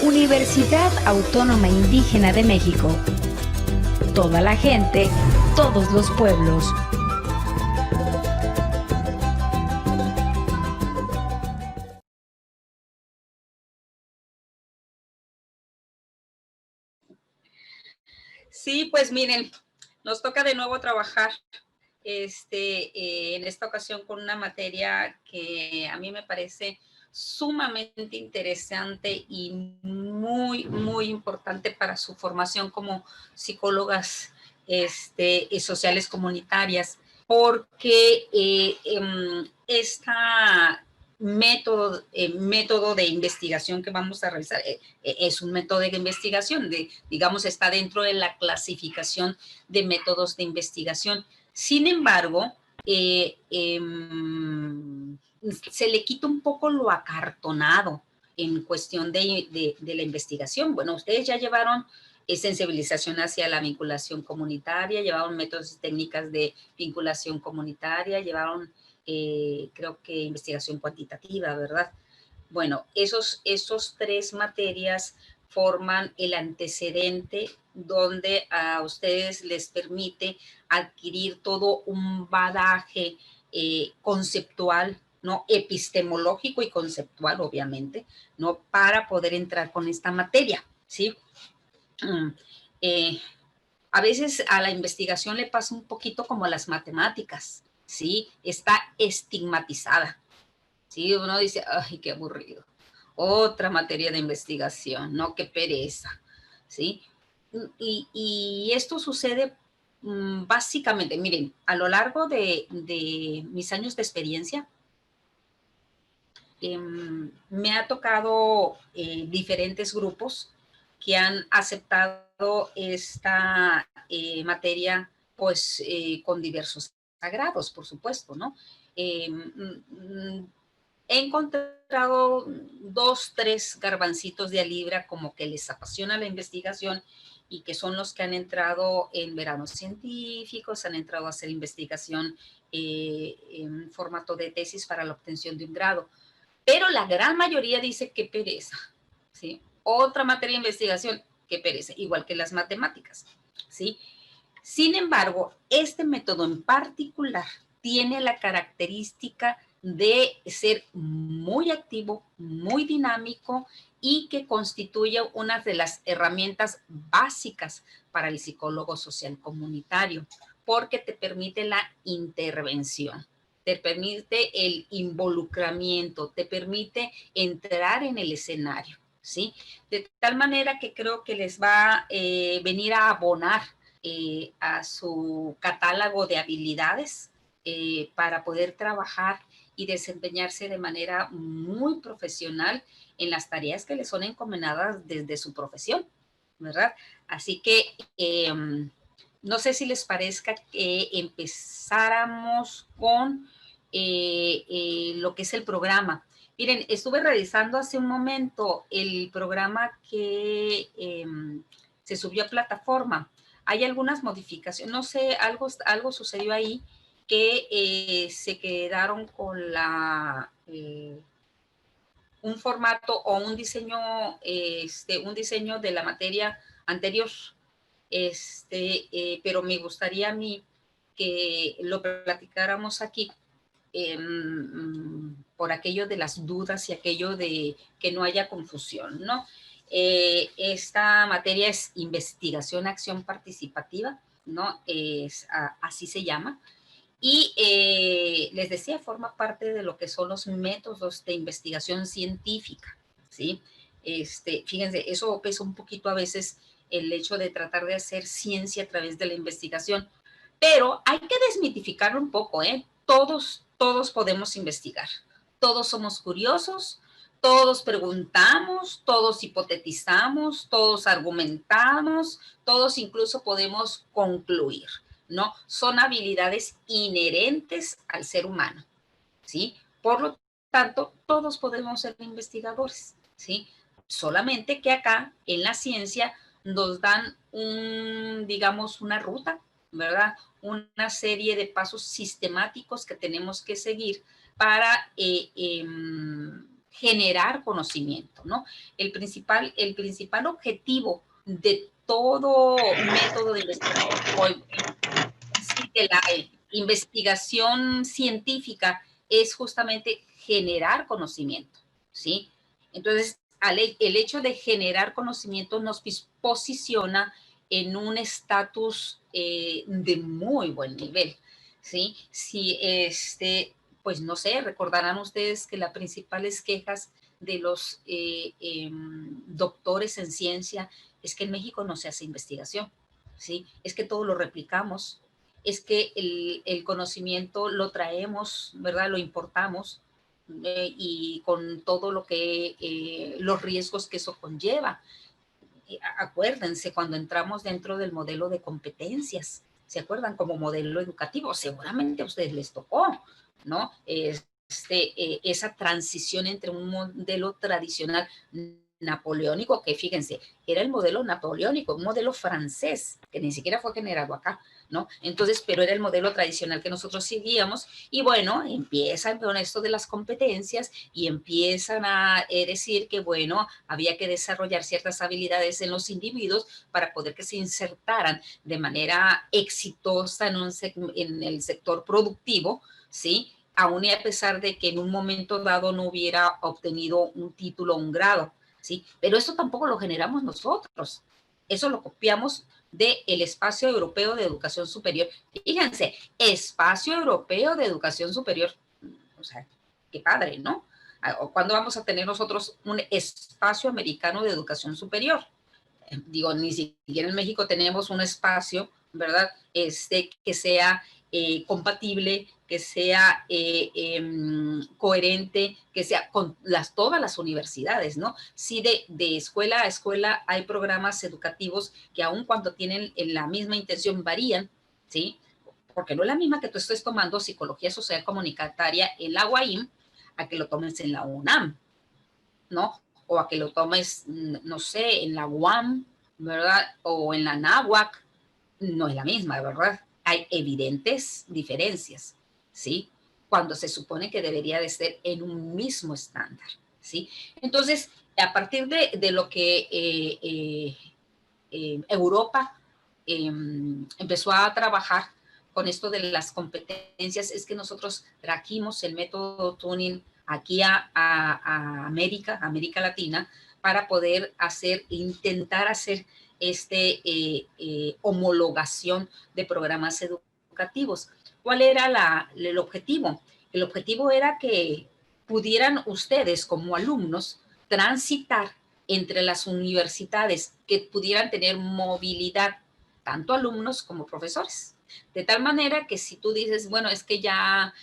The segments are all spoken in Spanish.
Universidad Autónoma Indígena de México. Toda la gente, todos los pueblos. Sí, pues miren, nos toca de nuevo trabajar en esta ocasión con una materia que a mí me parece sumamente interesante y muy, muy importante para su formación como psicólogas sociales comunitarias, porque esta método de investigación que vamos a realizar es un método de investigación, digamos, está dentro de la clasificación de métodos de investigación. Sin embargo, se le quita un poco lo acartonado en cuestión de la investigación. Bueno, ustedes ya llevaron sensibilización hacia la vinculación comunitaria, llevaron métodos y técnicas de vinculación comunitaria, llevaron, creo que investigación cuantitativa, ¿verdad? Bueno, esos tres materias forman el antecedente donde a ustedes les permite adquirir todo un bagaje conceptual, ¿no? Epistemológico y conceptual, obviamente, ¿no? Para poder entrar con esta materia, ¿sí? Eh, a veces a la investigación le pasa un poquito como a las matemáticas, ¿sí? Está estigmatizada, ¿sí? Uno dice, ay, qué aburrido. Otra materia de investigación, ¿no? Qué pereza, ¿sí? Y esto sucede básicamente, miren, a lo largo de mis años de experiencia, me ha tocado diferentes grupos que han aceptado esta materia, pues, con diversos agrados, por supuesto, ¿no? He encontrado 2, 3 garbancitos de a libra como que les apasiona la investigación y que son los que han entrado en veranos científicos, han entrado a hacer investigación en formato de tesis para la obtención de un grado. Pero la gran mayoría dice que pereza, ¿sí? Otra materia de investigación, que pereza, igual que las matemáticas, ¿sí? Sin embargo, este método en particular tiene la característica de ser muy activo, muy dinámico y que constituye una de las herramientas básicas para el psicólogo social comunitario, porque te permite la intervención, te permite el involucramiento, te permite entrar en el escenario, ¿sí? De tal manera que creo que les va a venir a abonar a su catálogo de habilidades para poder trabajar y desempeñarse de manera muy profesional en las tareas que les son encomendadas desde su profesión, ¿verdad? Así que no sé si les parezca que empezáramos con lo que es el programa. Miren, estuve revisando hace un momento el programa que se subió a plataforma. Hay algunas modificaciones, no sé, algo sucedió ahí que se quedaron con un formato o un diseño de la materia anterior, pero me gustaría a mí que lo platicáramos aquí por aquello de las dudas y aquello de que no haya confusión, ¿no? Esta materia es investigación, acción participativa, ¿no? Así se llama. Y les decía, forma parte de lo que son los métodos de investigación científica, ¿sí? Fíjense, eso pesa un poquito a veces el hecho de tratar de hacer ciencia a través de la investigación, pero hay que desmitificarlo un poco, ¿eh? Todos podemos investigar, todos somos curiosos, todos preguntamos, todos hipotetizamos, todos argumentamos, todos incluso podemos concluir, ¿no? Son habilidades inherentes al ser humano, ¿sí? Por lo tanto, todos podemos ser investigadores, ¿sí? Solamente que acá en la ciencia nos dan digamos, una ruta, ¿verdad? Una serie de pasos sistemáticos que tenemos que seguir para generar conocimiento, ¿no? El principal objetivo de todo método de investigación, o decir que la investigación científica es justamente generar conocimiento, ¿sí? Entonces, el hecho de generar conocimiento nos posiciona en un estatus de muy buen nivel, ¿sí? Si pues no sé, recordarán ustedes que las principales quejas de los doctores en ciencia es que en México no se hace investigación, ¿sí? Es que todo lo replicamos, es que el conocimiento lo traemos, ¿verdad? Lo importamos y con todo lo que, los riesgos que eso conlleva. Acuérdense, cuando entramos dentro del modelo de competencias, ¿se acuerdan? Como modelo educativo, seguramente a ustedes les tocó, ¿no? Esa transición entre un modelo tradicional napoleónico, que fíjense, era el modelo napoleónico, un modelo francés, que ni siquiera fue generado acá, ¿no? Entonces, pero era el modelo tradicional que nosotros seguíamos, y bueno, empiezan con esto de las competencias y empiezan a decir que, bueno, había que desarrollar ciertas habilidades en los individuos para poder que se insertaran de manera exitosa en el sector productivo, ¿sí? Aún y a pesar de que en un momento dado no hubiera obtenido un título o un grado, ¿sí? Pero eso tampoco lo generamos nosotros. Eso lo copiamos del Espacio Europeo de Educación Superior. Fíjense, Espacio Europeo de Educación Superior. O sea, qué padre, ¿no? ¿Cuándo vamos a tener nosotros un espacio americano de educación superior? Digo, ni siquiera en México tenemos un espacio, ¿verdad? Que sea compatible, que sea coherente, que sea con todas las universidades, ¿no? Sí, de escuela a escuela hay programas educativos que aun cuando tienen la misma intención varían, ¿sí? Porque no es la misma que tú estés tomando psicología social comunitaria en la UAM a que lo tomes en la UNAM, ¿no? O a que lo tomes, no sé, en la UAM, ¿verdad? O en la NAWAC, no es la misma, ¿verdad? Hay evidentes diferencias, ¿sí? Cuando se supone que debería de ser en un mismo estándar, ¿sí? Entonces, a partir de lo que Europa empezó a trabajar con esto de las competencias, es que nosotros trajimos el método Tuning aquí a América Latina, para poder intentar hacer homologación de programas educativos. ¿Cuál era el objetivo? El objetivo era que pudieran ustedes como alumnos transitar entre las universidades, que pudieran tener movilidad, tanto alumnos como profesores. De tal manera que si tú dices, bueno, es que ya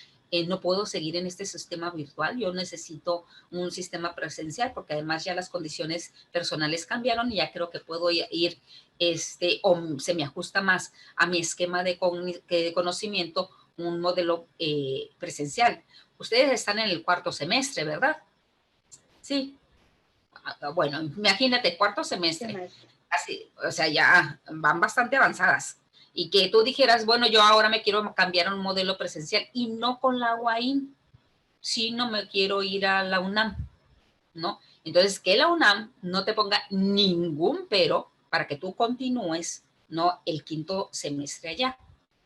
no puedo seguir en este sistema virtual, yo necesito un sistema presencial, porque además ya las condiciones personales cambiaron y ya creo que puedo ir, o se me ajusta más a mi esquema de conocimiento, un modelo presencial. Ustedes están en el cuarto semestre, ¿verdad? Sí. Bueno, imagínate, cuarto semestre, así, o sea, ya van bastante avanzadas. Y que tú dijeras, bueno, yo ahora me quiero cambiar a un modelo presencial y no con la UAM, si no me quiero ir a la UNAM, ¿no? Entonces, que la UNAM no te ponga ningún pero para que tú continúes, ¿no? El quinto semestre allá,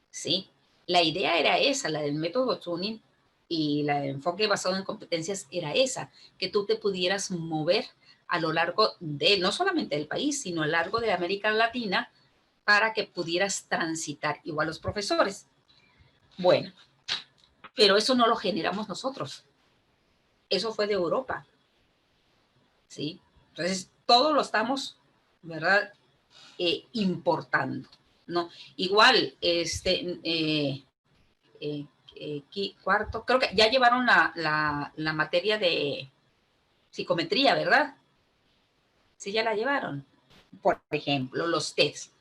¿sí? La idea era esa, la del método Tuning y la del enfoque basado en competencias era esa, que tú te pudieras mover a lo largo de, no solamente del país, sino a lo largo de América Latina, para que pudieras transitar, igual los profesores. Bueno, pero eso no lo generamos nosotros. Eso fue de Europa, ¿sí? Entonces, todo lo estamos, ¿verdad? Importando, ¿no? Igual, cuarto, creo que ya llevaron la materia de psicometría, ¿verdad? Sí, ya la llevaron. Por ejemplo, los test,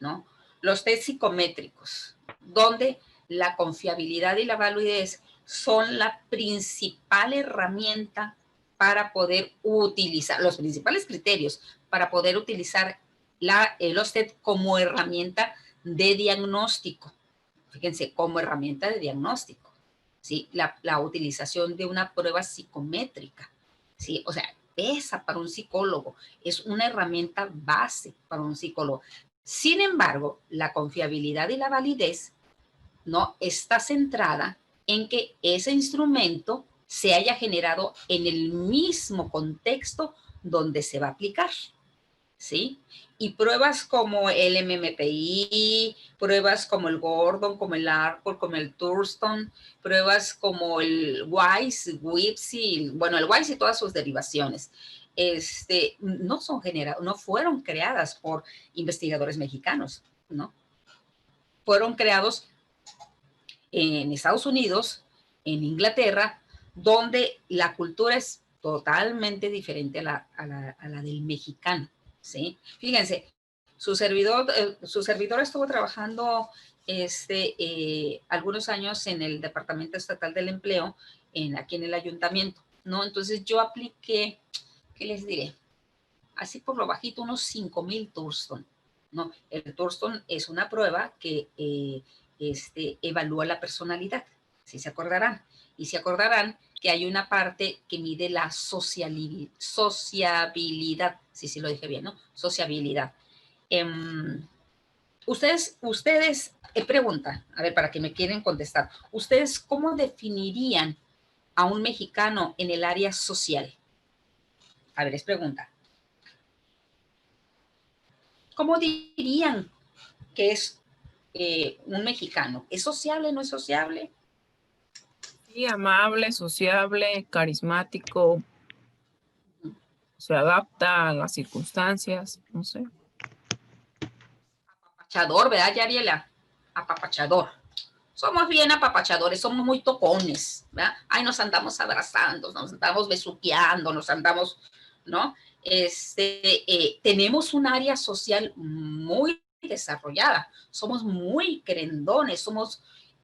¿no? Los test psicométricos, donde la confiabilidad y la validez son la principal herramienta para poder utilizar, los principales criterios para poder utilizar los test como herramienta de diagnóstico. Fíjense, como herramienta de diagnóstico, ¿sí? La utilización de una prueba psicométrica. ¿sí? O sea, pesa para un psicólogo, es una herramienta base para un psicólogo. Sin embargo, la confiabilidad y la validez no está centrada en que ese instrumento se haya generado en el mismo contexto donde se va a aplicar, ¿sí? Y pruebas como el MMPI, pruebas como el Gordon, como el ARPOR, como el Thurston, pruebas como el WISE, WIPSI, bueno, el WISE y todas sus derivaciones, no fueron creadas por investigadores mexicanos, ¿no? Fueron creados en Estados Unidos, en Inglaterra, donde la cultura es totalmente diferente a la del mexicano, ¿sí? Fíjense, su servidor estuvo trabajando algunos años en el Departamento Estatal del Empleo, aquí en el ayuntamiento, ¿no? Entonces yo apliqué, ¿qué les diré? Así por lo bajito, unos 5,000 Thurston, ¿no? El Thurston es una prueba que evalúa la personalidad, si se acordarán. Y se acordarán que hay una parte que mide la sociabilidad, si lo dije bien, ¿no? Sociabilidad. Pregunta, a ver, para que me quieren contestar. ¿Ustedes cómo definirían a un mexicano en el área social? A ver, es pregunta. ¿Cómo dirían que es un mexicano? ¿Es sociable, no es sociable? Sí, amable, sociable, carismático, se adapta a las circunstancias, no sé. Apapachador, ¿verdad, Yariela? Apapachador. Somos bien apapachadores, somos muy tocones, ¿verdad? Ay, nos andamos abrazando, nos andamos besuqueando, nos andamos, ¿no? Tenemos un área social muy desarrollada, somos muy querendones,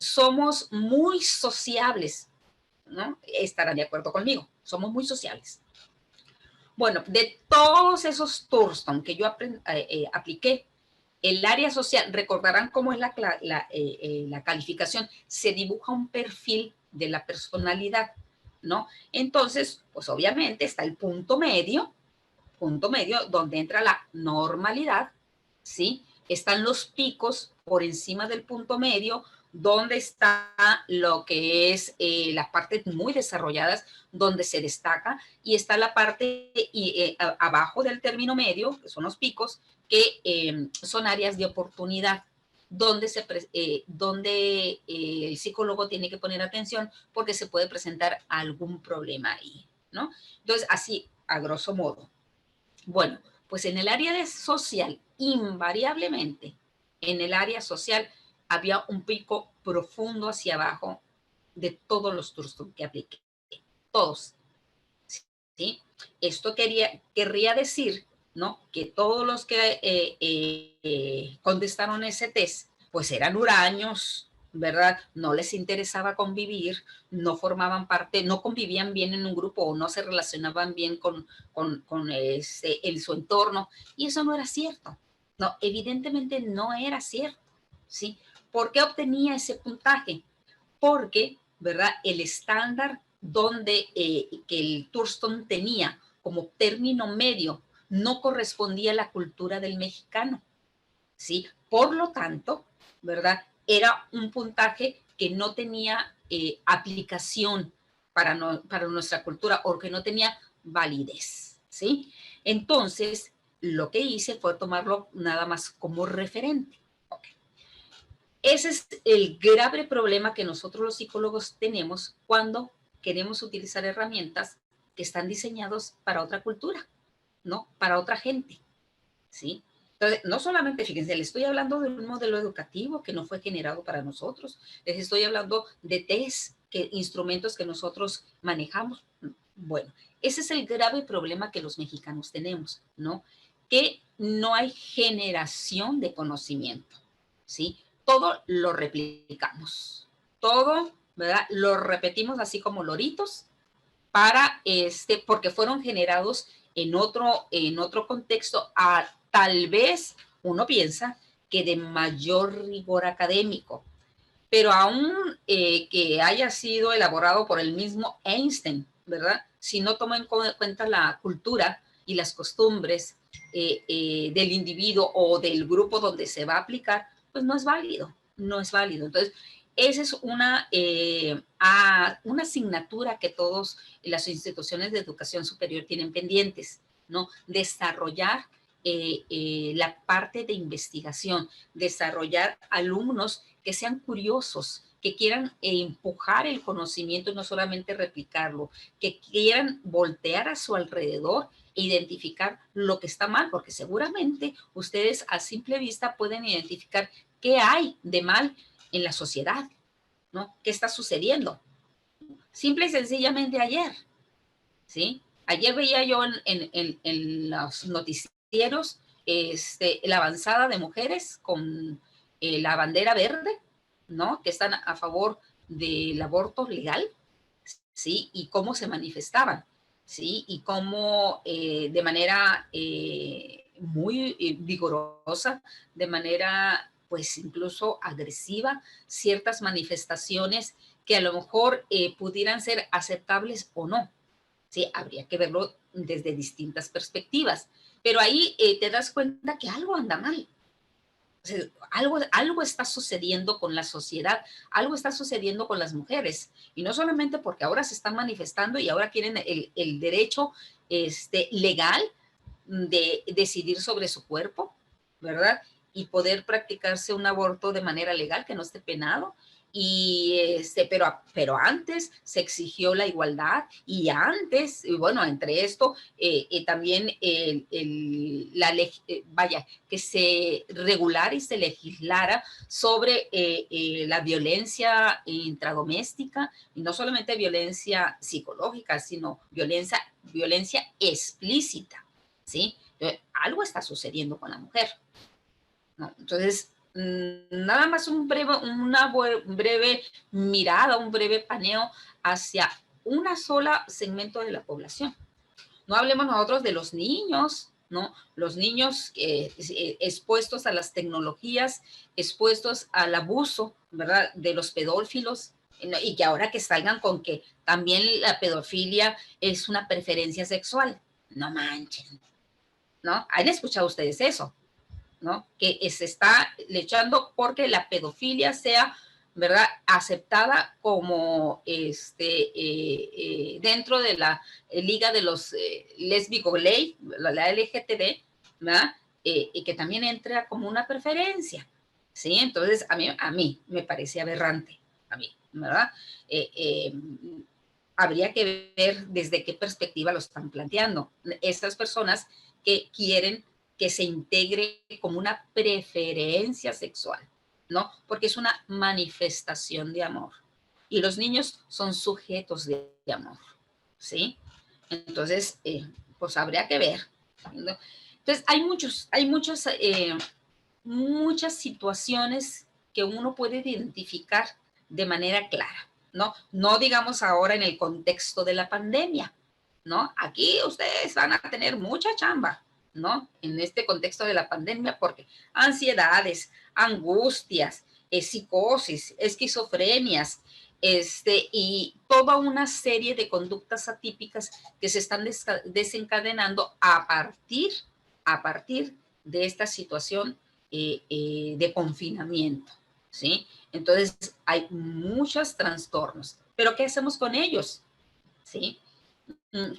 somos muy sociables, ¿no? Estarán de acuerdo conmigo, somos muy sociables. Bueno, de todos esos Thurston que yo apliqué, el área social, recordarán cómo es la calificación, se dibuja un perfil de la personalidad, ¿no? Entonces, pues obviamente está el punto medio, donde entra la normalidad, ¿sí? Están los picos por encima del punto medio, donde está lo que es las partes muy desarrolladas, donde se destaca, y está la parte abajo del término medio, que son los picos, que son áreas de oportunidad, donde el psicólogo tiene que poner atención porque se puede presentar algún problema ahí, ¿no? Entonces, así, a grosso modo. Bueno, pues en el área de social, invariablemente, en el área social había un pico profundo hacia abajo de todos los Thurston que apliqué, todos, ¿sí? Esto querría decir, ¿no? Que todos los que contestaron ese test, pues eran huraños, ¿verdad? No les interesaba convivir, no formaban parte, no convivían bien en un grupo o no se relacionaban bien con su entorno. Y eso no era cierto. No, evidentemente no era cierto, ¿sí? ¿Por qué obtenía ese puntaje? Porque, ¿verdad? El estándar que el Thurston tenía como término medio no correspondía a la cultura del mexicano, ¿sí? Por lo tanto, ¿verdad? Era un puntaje que no tenía aplicación para nuestra cultura o que no tenía validez, ¿sí? Entonces, lo que hice fue tomarlo nada más como referente. Okay. Ese es el grave problema que nosotros los psicólogos tenemos cuando queremos utilizar herramientas que están diseñadas para otra cultura, ¿no? Para otra gente, ¿sí? Entonces, no solamente, fíjense, les estoy hablando de un modelo educativo que no fue generado para nosotros, les estoy hablando de test, instrumentos que nosotros manejamos. Bueno, ese es el grave problema que los mexicanos tenemos, ¿no? Que no hay generación de conocimiento, ¿sí? Todo lo replicamos, todo, ¿verdad? Lo repetimos así como loritos porque fueron generados en otro contexto, tal vez uno piensa que de mayor rigor académico, pero aún que haya sido elaborado por el mismo Einstein, ¿verdad? Si no toma en cuenta la cultura y las costumbres del individuo o del grupo donde se va a aplicar, pues no es válido, no es válido. Entonces, esa es una asignatura que todas las instituciones de educación superior tienen pendientes, ¿no? Desarrollar la parte de investigación, desarrollar alumnos que sean curiosos, que quieran empujar el conocimiento y no solamente replicarlo, que quieran voltear a su alrededor e identificar lo que está mal, porque seguramente ustedes a simple vista pueden identificar qué hay de mal en la sociedad, ¿no? ¿Qué está sucediendo? Simple y sencillamente ayer, ¿sí? Ayer veía yo en los noticieros la avanzada de mujeres con la bandera verde, ¿no? Que están a favor del aborto legal, ¿sí? Y cómo se manifestaban, ¿sí? Y cómo de manera muy vigorosa, de manera pues incluso agresiva, ciertas manifestaciones que a lo mejor pudieran ser aceptables o no, ¿sí? Habría que verlo desde distintas perspectivas, pero ahí te das cuenta que algo anda mal. O sea, algo está sucediendo con la sociedad, algo está sucediendo con las mujeres, y no solamente porque ahora se están manifestando y ahora quieren el derecho legal de decidir sobre su cuerpo, ¿verdad? Y poder practicarse un aborto de manera legal, que no esté penado. Pero antes se exigió la igualdad y antes, y bueno, entre esto también vaya, que se regulara y se legislara sobre la violencia intradoméstica, y no solamente violencia psicológica, sino violencia explícita, ¿sí? Algo está sucediendo con la mujer, ¿no? Entonces, nada más una breve mirada, un breve paneo hacia una sola segmento de la población. No hablemos nosotros de los niños, ¿no? Los niños expuestos a las tecnologías, expuestos al abuso, ¿verdad? De los pedófilos, ¿no? Y que ahora que salgan con que también la pedofilia es una preferencia sexual. No manchen, ¿no? ¿Han escuchado ustedes eso? ¿No? Que se está echando porque la pedofilia sea, ¿verdad?, aceptada como dentro de la liga de los lésbico-gay, la LGTB, ¿verdad? Y que también entra como una preferencia, ¿sí? Entonces, a mí me parece aberrante, a mí, ¿verdad? Habría que ver desde qué perspectiva lo están planteando. Estas personas que quieren que se integre como una preferencia sexual, ¿no? Porque es una manifestación de amor. Y los niños son sujetos de amor, ¿sí? Entonces, pues habría que ver, ¿no? Entonces, hay muchas situaciones que uno puede identificar de manera clara, ¿no? No digamos ahora en el contexto de la pandemia, ¿no? Aquí ustedes van a tener mucha chamba, ¿no? En este contexto de la pandemia, porque ansiedades, angustias, psicosis, esquizofrenias, y toda una serie de conductas atípicas que se están desencadenando a partir de esta situación de confinamiento, ¿sí? Entonces, hay muchos trastornos, pero ¿qué hacemos con ellos? ¿Sí?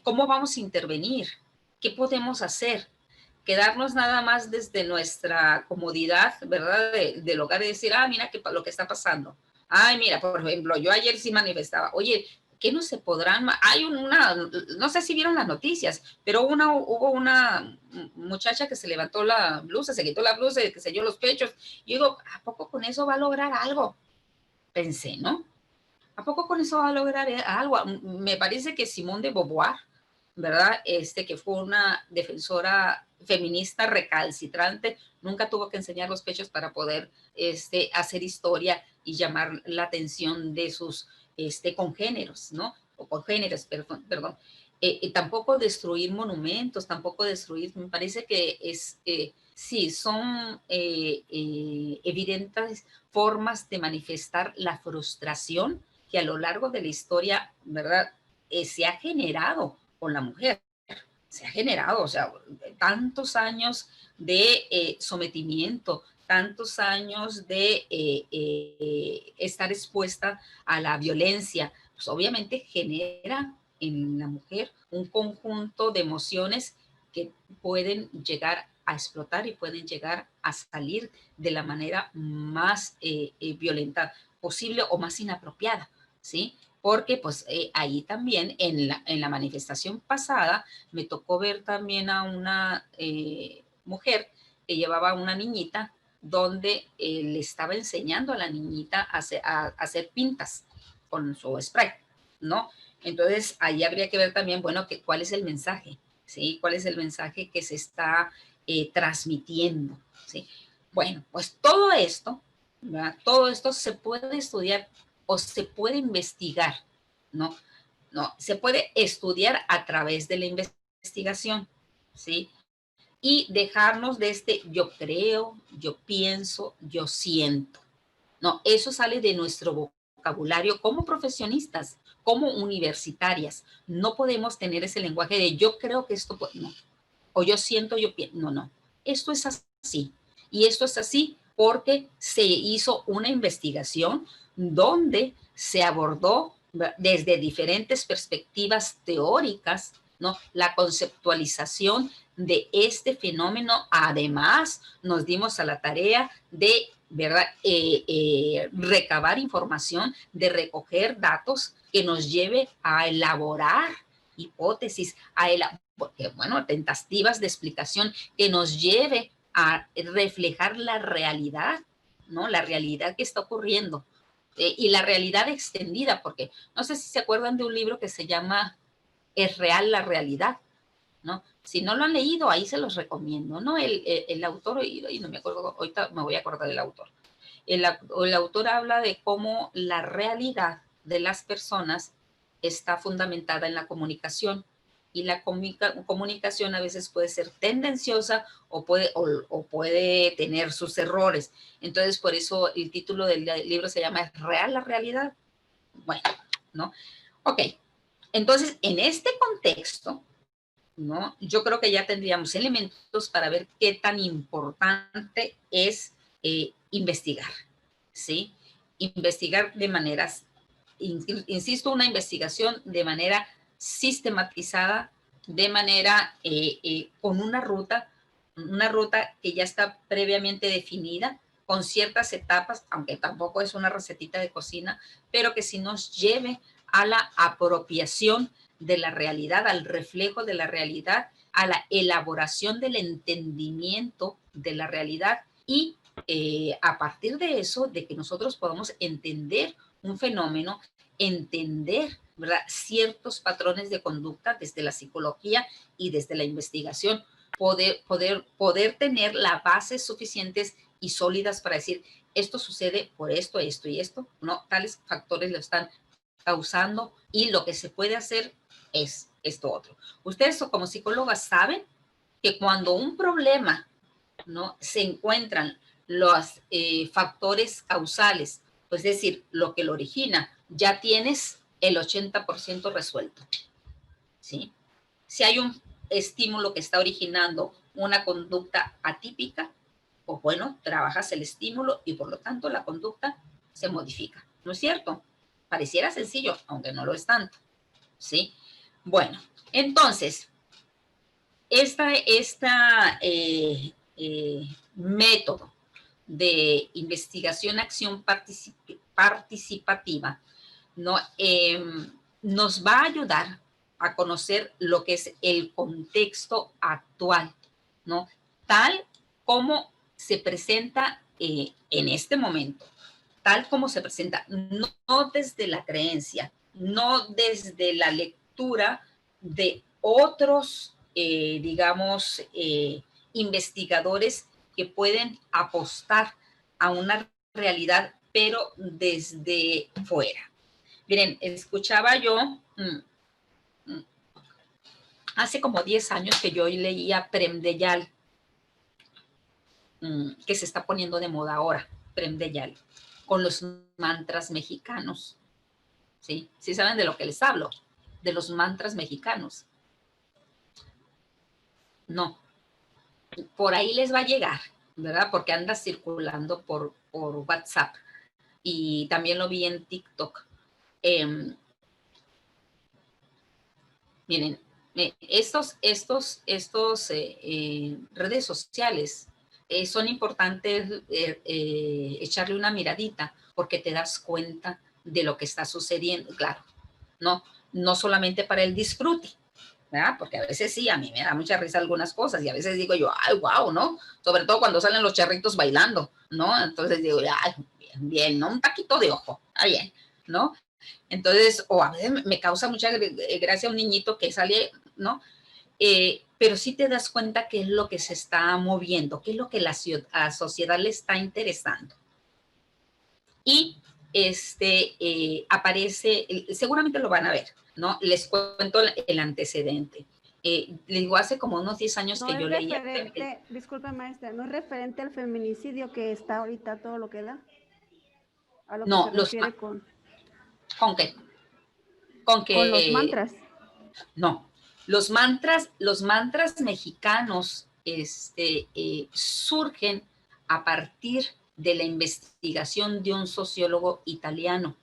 ¿Cómo vamos a intervenir? ¿Qué podemos hacer? Quedarnos nada más desde nuestra comodidad, ¿verdad? Del hogar y decir, mira lo que está pasando. Ay, mira, por ejemplo, yo ayer sí manifestaba, oye, ¿qué no se podrán? Hay no sé si vieron las noticias, pero hubo una muchacha que se levantó la blusa, se quitó la blusa y que selló los pechos. Y yo digo, ¿a poco con eso va a lograr algo? Pensé, ¿no? ¿A poco con eso va a lograr algo? Me parece que Simone de Beauvoir, ¿verdad? Que fue una defensora feminista recalcitrante, nunca tuvo que enseñar los pechos para poder hacer historia y llamar la atención de sus congéneros, ¿no? O congéneros, perdón. Tampoco destruir monumentos, tampoco destruir, me parece que sí, son evidentes formas de manifestar la frustración que a lo largo de la historia, ¿verdad? se ha generado con la mujer. Se ha generado, o sea, tantos años de sometimiento, tantos años de estar expuesta a la violencia, pues obviamente genera en la mujer un conjunto de emociones que pueden llegar a explotar y pueden llegar a salir de la manera más violenta posible o más inapropiada, ¿sí? Porque pues ahí también en la manifestación pasada me tocó ver también a una mujer que llevaba a una niñita donde le estaba enseñando a la niñita a hacer pintas con su spray, ¿no? Entonces ahí habría que ver también, bueno, cuál es el mensaje, ¿sí? ¿Cuál es el mensaje que se está transmitiendo, ¿sí? Bueno, pues todo esto, ¿verdad? Todo esto se puede estudiar o se puede investigar, ¿no? No, se puede estudiar a través de la investigación, ¿sí? Y dejarnos de este yo creo, yo pienso, yo siento. No, eso sale de nuestro vocabulario como profesionistas, como universitarias. No podemos tener ese lenguaje de yo creo que esto, no, o yo siento, yo pienso, no, no. Esto es así. Y esto es así porque se hizo una investigación donde se abordó desde diferentes perspectivas teóricas, ¿no? La conceptualización de este fenómeno. Además, nos dimos a la tarea de, ¿verdad? Recabar información, de recoger datos que nos lleve a elaborar hipótesis, porque, bueno, tentativas de explicación que nos lleve a reflejar la realidad, ¿no? La realidad que está ocurriendo y la realidad extendida, porque no sé si se acuerdan de un libro que se llama ¿Es real la realidad? ¿No? Si no lo han leído, ahí se los recomiendo, ¿no? El autor, y no me acuerdo, ahorita me voy a acordar del autor. El autor habla de cómo la realidad de las personas está fundamentada en la comunicación y la comunicación a veces puede ser tendenciosa o puede tener sus errores. Entonces, por eso el título del libro se llama ¿Es real la realidad? Bueno, ¿no? Ok, entonces en este contexto, ¿no? Yo creo que ya tendríamos elementos para ver qué tan importante es investigar, ¿sí? Investigar de maneras, insisto, una investigación de manera sistematizada, de manera con una ruta que ya está previamente definida, con ciertas etapas, aunque tampoco es una recetita de cocina, pero que sí nos lleve a la apropiación de la realidad, al reflejo de la realidad, a la elaboración del entendimiento de la realidad y a partir de eso, de que nosotros podamos entender un fenómeno, entender, ¿verdad?, ciertos patrones de conducta desde la psicología y desde la investigación, poder tener las bases suficientes y sólidas para decir, esto sucede por esto, esto y esto, ¿no? Tales factores lo están causando y lo que se puede hacer es esto otro. Ustedes como psicólogas saben que cuando un problema, ¿no?, se encuentran los factores causales, pues es decir, lo que lo origina, ya tienes el 80% resuelto, ¿sí? Si hay un estímulo que está originando una conducta atípica, pues bueno, trabajas el estímulo y por lo tanto la conducta se modifica, ¿no es cierto? Pareciera sencillo, aunque no lo es tanto, ¿sí? Bueno, entonces, método de investigación-acción participativa, ¿no? Nos va a ayudar a conocer lo que es el contexto actual, ¿no? Tal como se presenta en este momento, tal como se presenta, no desde la creencia, no desde la lectura de otros, digamos, investigadores que pueden apostar a una realidad, pero desde fuera. Miren, escuchaba yo hace como 10 años que yo leía Prem Dayal, que se está poniendo de moda ahora, Prem Dayal, con los mantras mexicanos, ¿sí? ¿Sí saben de lo que les hablo? de los mantras mexicanos. No, por ahí les va a llegar, ¿verdad? Porque anda circulando por WhatsApp y también lo vi en TikTok. Miren, estos redes sociales son importantes echarle una miradita porque te das cuenta de lo que está sucediendo, claro, no solamente para el disfrute, ¿verdad? Porque a veces sí, a mí me da mucha risa algunas cosas y a veces digo yo, ay, wow, ¿no? Sobre todo cuando salen los charritos bailando, ¿no? Entonces digo, ay, bien, bien, ¿no? Un taquito de ojo, está bien, ¿no? Entonces, o a veces me causa mucha gracia un niñito que sale, ¿no? Pero sí te das cuenta qué es lo que se está moviendo, qué es lo que la sociedad le está interesando. Y aparece, seguramente lo van a ver, ¿no? Les cuento el antecedente. Le digo, hace como unos 10 años que yo leía. Disculpa, maestra, ¿no es referente al feminicidio que está ahorita todo lo que da? A lo que No, se refiere con qué? Con los mantras. No, los mantras mexicanos surgen a partir de la investigación de un sociólogo italiano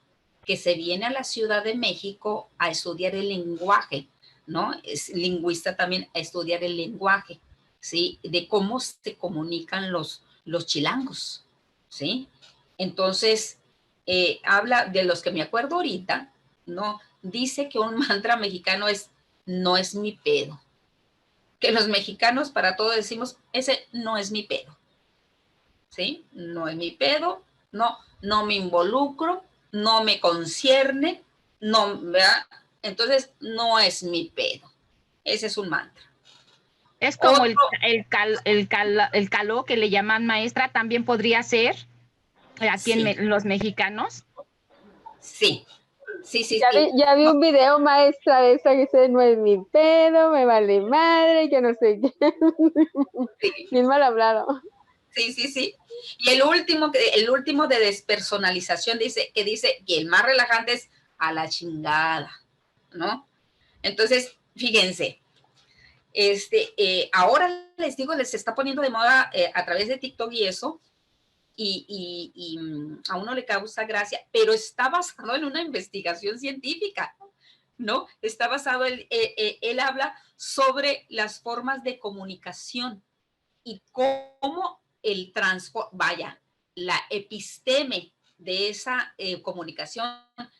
que se viene a la Ciudad de México a estudiar el lenguaje, ¿no? Es lingüista también, a estudiar el lenguaje, ¿sí? De cómo se comunican los chilangos, ¿sí? Entonces, habla de los que me acuerdo ahorita, ¿no? Dice que un mantra mexicano es, no es mi pedo. Que los mexicanos para todo decimos, ese no es mi pedo. ¿Sí? No es mi pedo, no me involucro, no me concierne, no, ¿verdad? Entonces, no es mi pedo. Ese es un mantra. Es como el caló que le llaman, maestra, también podría ser aquí sí. en los mexicanos. Sí. Ya vi un video, maestra, de esa que dice, no es mi pedo, me vale madre, que no sé qué. Sí. Bien mal hablado. Sí. Y el último de despersonalización dice que el más relajante es a la chingada, ¿no? Entonces, fíjense, ahora les digo, les está poniendo de moda a través de TikTok y eso, y a uno le causa gracia, pero está basado en una investigación científica, ¿no? Está basado, él habla sobre las formas de comunicación y cómo la episteme de esa comunicación,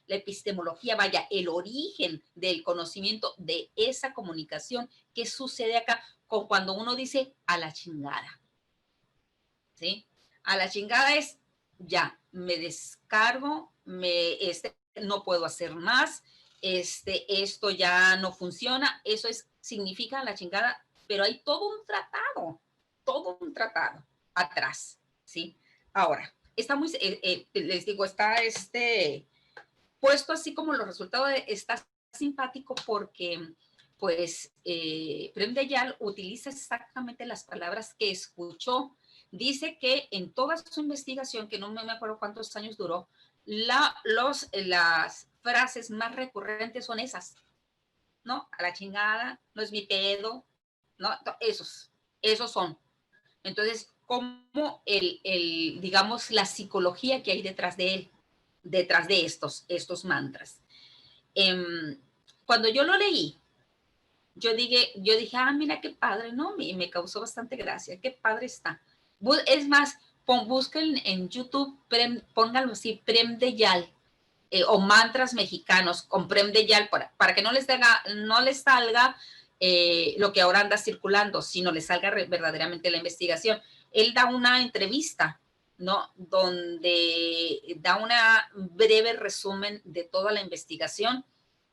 la epistemología, el origen del conocimiento de esa comunicación, ¿qué sucede acá cuando uno dice a la chingada? ¿Sí? A la chingada es, ya, me descargo, no puedo hacer más, esto ya no funciona, eso significa la chingada, pero hay todo un tratado atrás, ¿sí? Ahora, está muy, les digo, está puesto así como los resultados, está simpático porque, pues, Prem Dayal utiliza exactamente las palabras que escuchó. Dice que en toda su investigación, que no me acuerdo cuántos años duró, las frases más recurrentes son esas, ¿no? A la chingada, no es mi pedo, ¿no? Esos son. Entonces, como digamos, la psicología que hay detrás de estos mantras. Cuando yo lo leí, yo dije, mira qué padre, ¿no? Me causó bastante gracia, qué padre está. Es más, busquen en YouTube, pónganlo así, Prem Dayal, o mantras mexicanos con Prem Dayal, para que no les salga lo que ahora anda circulando, sino les salga verdaderamente la investigación. Él da una entrevista, ¿no? Donde da una breve resumen de toda la investigación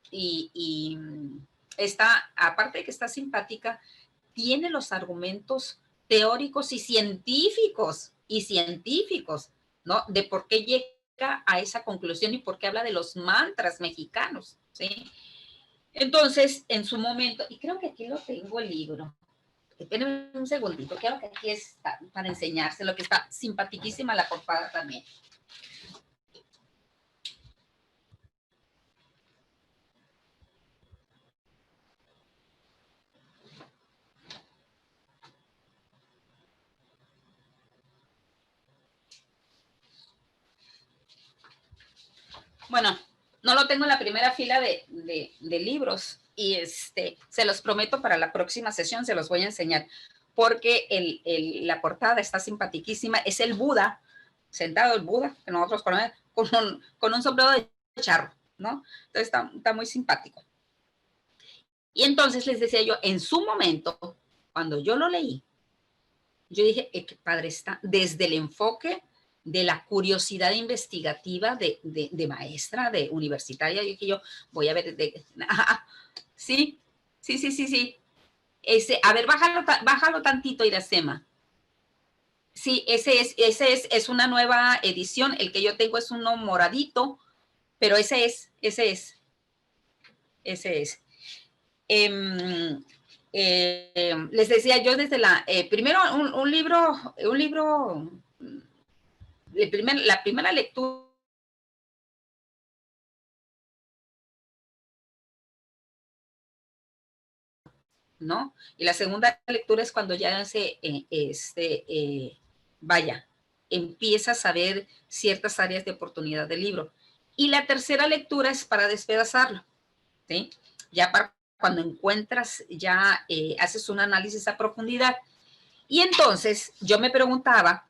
y está, aparte de que está simpática, tiene los argumentos teóricos y científicos, ¿no? De por qué llega a esa conclusión y por qué habla de los mantras mexicanos, ¿sí? Entonces, en su momento, y creo que aquí lo tengo el libro, espérenme un segundito, creo que aquí está para enseñarse lo que está simpaticísima la portada también. Bueno, no lo tengo en la primera fila de libros y se los prometo para la próxima sesión, se los voy a enseñar, porque la portada está simpaticísima, es el Buda, sentado el Buda, que nosotros ponemos con un sombrero de charro, ¿no? Entonces está muy simpático. Y entonces les decía yo, en su momento, cuando yo lo leí, yo dije, qué padre está, desde el enfoque de la curiosidad investigativa de maestra, de universitaria. Yo dije, yo voy a ver, sí. A ver, bájalo tantito, Iracema. Sí, ese es una nueva edición. El que yo tengo es uno moradito, pero ese es. Les decía yo desde primero un libro, la primera lectura, ¿no? Y la segunda lectura es cuando ya empieza a saber ciertas áreas de oportunidad del libro. Y la tercera lectura es para despedazarlo, ¿sí? Ya para cuando encuentras, ya haces un análisis a profundidad. Y entonces yo me preguntaba,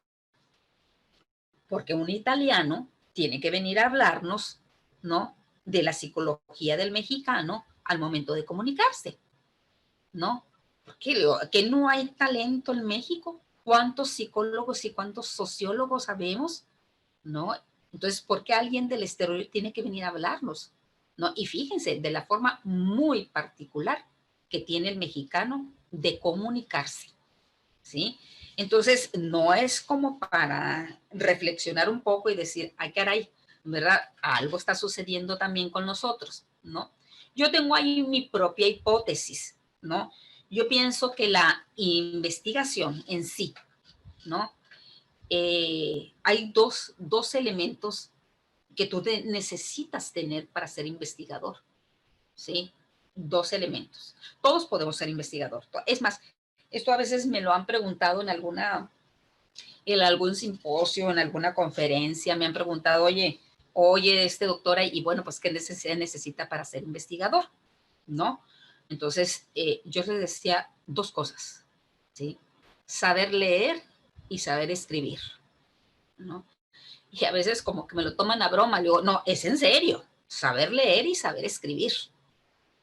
¿por qué un italiano tiene que venir a hablarnos, ¿no?, de la psicología del mexicano al momento de comunicarse, ¿no? ¿Qué, que no hay talento en México? ¿Cuántos psicólogos y cuántos sociólogos sabemos? ¿No? Entonces, ¿por qué alguien del exterior tiene que venir a hablarnos? ¿No? Y fíjense, de la forma muy particular que tiene el mexicano de comunicarse, ¿sí? Entonces, no es como para reflexionar un poco y decir, ay, caray, ¿verdad? Algo está sucediendo también con nosotros, ¿no? Yo tengo ahí mi propia hipótesis, ¿no? Yo pienso que la investigación en sí, ¿no? Hay dos elementos que tú necesitas tener para ser investigador, ¿sí? Dos elementos. Todos podemos ser investigador. Es más, esto a veces me lo han preguntado en algún simposio, en alguna conferencia, me han preguntado, oye, doctora, y bueno, pues, ¿qué necesidad necesita para ser investigador? ¿No? Entonces, yo les decía dos cosas, ¿sí? Saber leer y saber escribir, ¿no? Y a veces como que me lo toman a broma, le digo, no, es en serio, saber leer y saber escribir,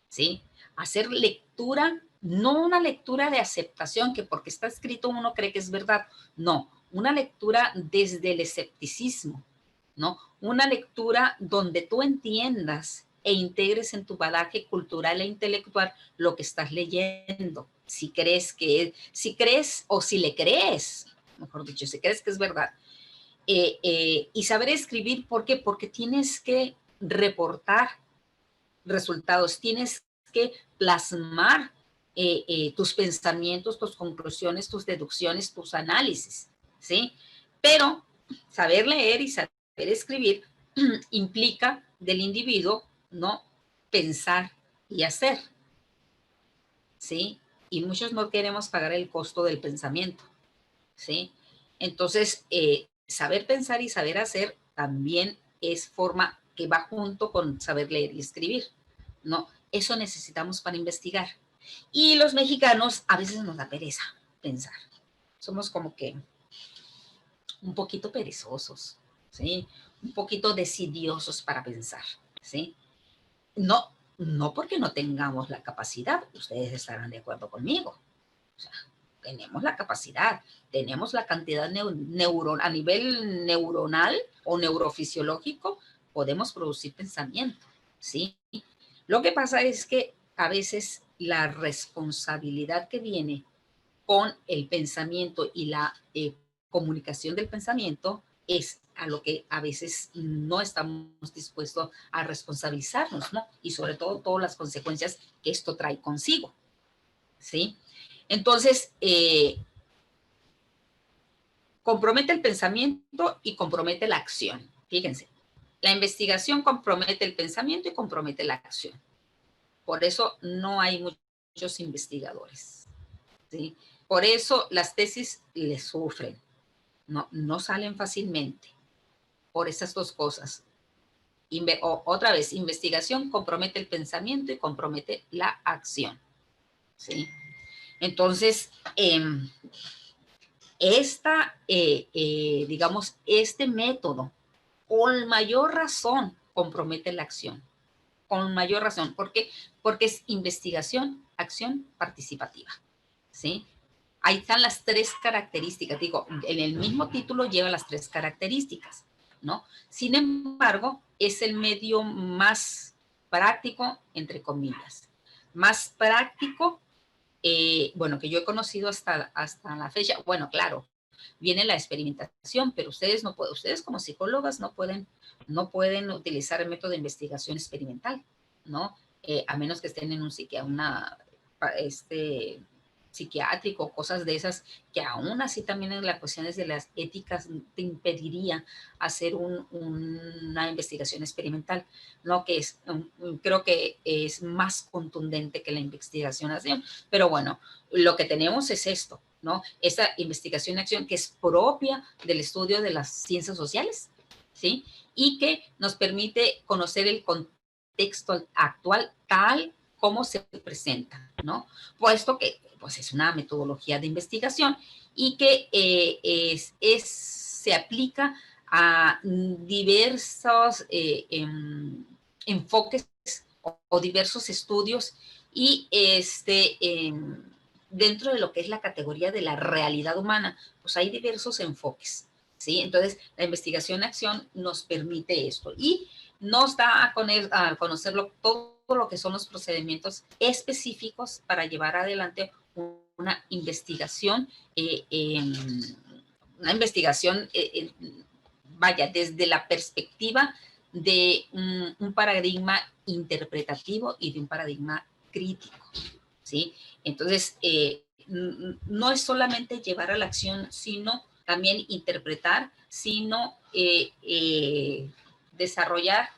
¿sí? Hacer lectura, no una lectura de aceptación, que porque está escrito uno cree que es verdad, no, una lectura desde el escepticismo, ¿no? Una lectura donde tú entiendas e integres en tu bagaje cultural e intelectual lo que estás leyendo. Si crees o si le crees, mejor dicho, si crees que es verdad. Y saber escribir, ¿por qué? Porque tienes que reportar resultados, tienes que plasmar tus pensamientos, tus conclusiones, tus deducciones, tus análisis, ¿sí? Pero saber leer y saber escribir implica del individuo, ¿no?, pensar y hacer, ¿sí? Y muchos no queremos pagar el costo del pensamiento, ¿sí? Entonces, saber pensar y saber hacer también es forma que va junto con saber leer y escribir, ¿no? Eso necesitamos para investigar. Y los mexicanos a veces nos da pereza pensar. Somos como que un poquito perezosos, ¿sí? Un poquito decidiosos para pensar, ¿sí? No porque no tengamos la capacidad, ustedes estarán de acuerdo conmigo. O sea, tenemos la capacidad, tenemos la cantidad a nivel neuronal o neurofisiológico, podemos producir pensamiento, ¿sí? Lo que pasa es que a veces la responsabilidad que viene con el pensamiento y la comunicación del pensamiento es a lo que a veces no estamos dispuestos a responsabilizarnos, ¿no? Y sobre todo todas las consecuencias que esto trae consigo, ¿sí? Entonces, compromete el pensamiento y compromete la acción. Fíjense, la investigación compromete el pensamiento y compromete la acción. Por eso no hay muchos investigadores, ¿sí? Por eso las tesis les sufren, no salen fácilmente, por esas dos cosas. otra vez, investigación compromete el pensamiento y compromete la acción, ¿sí? Entonces, digamos, este método, con mayor razón, compromete la acción. Con mayor razón. ¿Por qué? Porque es investigación, acción participativa, ¿sí? Ahí están las 3 características. Digo, en el mismo título lleva las 3 características, ¿no? Sin embargo, es el medio más práctico, entre comillas. Más práctico, bueno, que yo he conocido hasta la fecha. Bueno, claro, viene la experimentación, pero ustedes no pueden, ustedes como psicólogas no pueden utilizar el método de investigación experimental, ¿no? A menos que estén en un psiquiátrico, cosas de esas, que aún así también en las cuestiones de las éticas te impediría hacer una investigación experimental, ¿no? Que creo que es más contundente que la investigación-acción, pero bueno, lo que tenemos es esto, ¿no? Esa investigación-acción que es propia del estudio de las ciencias sociales, ¿sí? Y que nos permite conocer el contexto actual tal como se presenta, ¿no? Puesto que pues, es una metodología de investigación y que se aplica a diversos enfoques o diversos estudios y dentro de lo que es la categoría de la realidad humana, pues hay diversos enfoques, ¿sí? Entonces, la investigación-acción nos permite esto y nos da a conocerlo todo lo que son los procedimientos específicos para llevar adelante una investigación, vaya, desde la perspectiva de un paradigma interpretativo y de un paradigma crítico, ¿sí? Entonces, no es solamente llevar a la acción, sino también interpretar, sino desarrollar.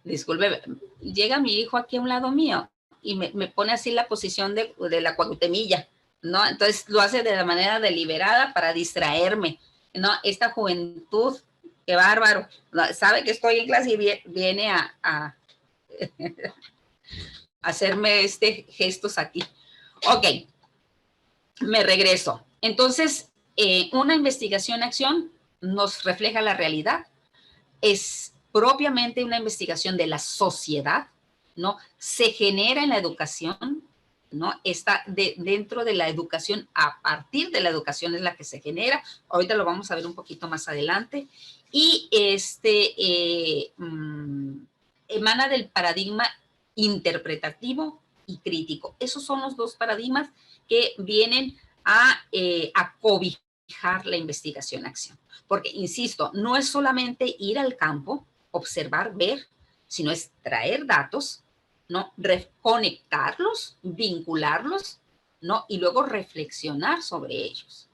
Disculpe, llega mi hijo aquí a un lado mío y me pone así la posición de la cuauhtemilla, ¿no? Entonces lo hace de la manera deliberada para distraerme, ¿no? Esta juventud, qué bárbaro, ¿no? Sabe que estoy en clase y viene a hacerme gestos aquí. Ok, me regreso. Entonces, una investigación-acción nos refleja la realidad, es propiamente una investigación de la sociedad, ¿no? Se genera en la educación, ¿no? Está dentro de la educación, a partir de la educación es la que se genera, ahorita lo vamos a ver un poquito más adelante, y emana del paradigma interpretativo y crítico. Esos son los 2 paradigmas que vienen a cobijar la investigación-acción. Porque, insisto, no es solamente ir al campo, observar, ver, sino es traer datos, ¿no? Conectarlos, vincularlos, ¿no? Y luego reflexionar sobre ellos.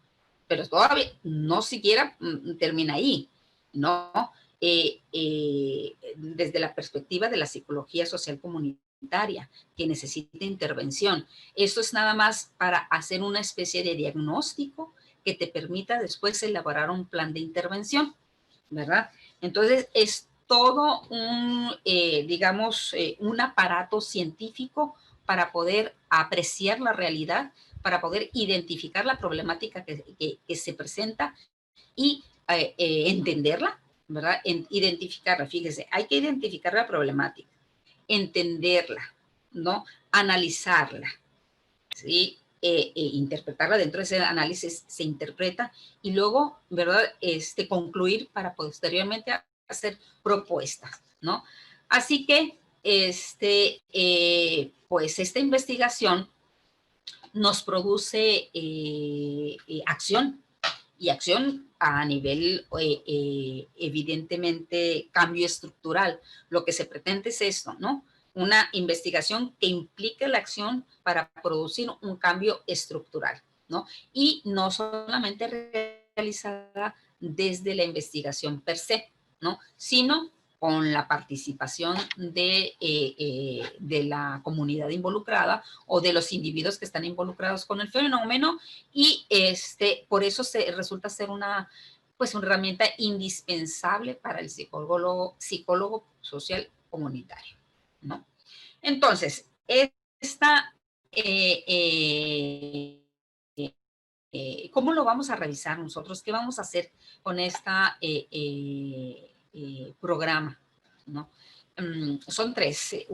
Pero todavía no siquiera termina ahí, ¿no? Desde la perspectiva de la psicología social comunitaria, que necesita intervención. Eso es nada más para hacer una especie de diagnóstico que te permita después elaborar un plan de intervención, ¿verdad? Entonces, es todo digamos, un aparato científico para poder apreciar la realidad, para poder identificar la problemática que se presenta y entenderla, ¿verdad? Identificarla, fíjese, hay que identificar la problemática, entenderla, ¿no? Analizarla, ¿sí? Interpretarla, dentro de ese análisis se interpreta y luego, ¿verdad? Concluir para posteriormente hacer propuestas, ¿no? Así que, pues esta investigación nos produce acción, y acción a nivel, evidentemente, cambio estructural. Lo que se pretende es esto, ¿no? Una investigación que implique la acción para producir un cambio estructural, ¿no? Y no solamente realizada desde la investigación per se, ¿no? Sino con la participación de la comunidad involucrada o de los individuos que están involucrados con el fenómeno y por eso resulta ser una pues una herramienta indispensable para el psicólogo social comunitario, ¿no? Entonces, esta, ¿cómo lo vamos a revisar nosotros? ¿Qué vamos a hacer con esta programa, ¿no? Son 3.